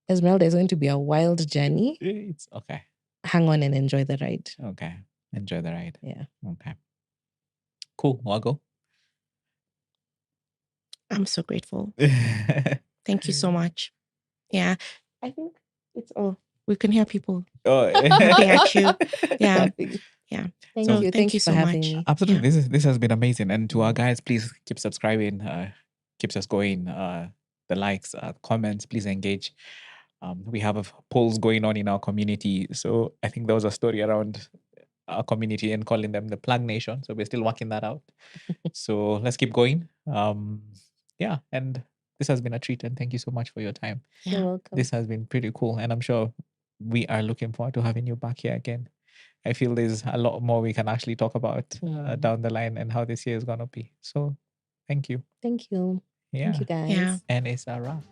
Esmeralda is going to be a wild journey. It's okay. Hang on and enjoy the ride. Okay. Enjoy the ride. Yeah. Okay. Cool. Wago. I'm so grateful. Thank you so much. Yeah. I think it's all. We can hear people looking at you. Yeah. Yeah. Thank you so much. Me. Absolutely. Yeah. This has been amazing. And to our guys, please keep subscribing. Keeps us going. The likes, comments, please engage. We have polls going on in our community. So I think there was a story around our community and calling them the Plug Nation. So we're still working that out. So let's keep going. And this has been a treat, and thank you so much for your time. You're welcome. This has been pretty cool, and I'm sure we are looking forward to having you back here again. I feel there's a lot more we can actually talk about down the line and how this year is going to be. So thank you. Thank you. Yeah. Thank you, guys. Yeah. And it's a wrap.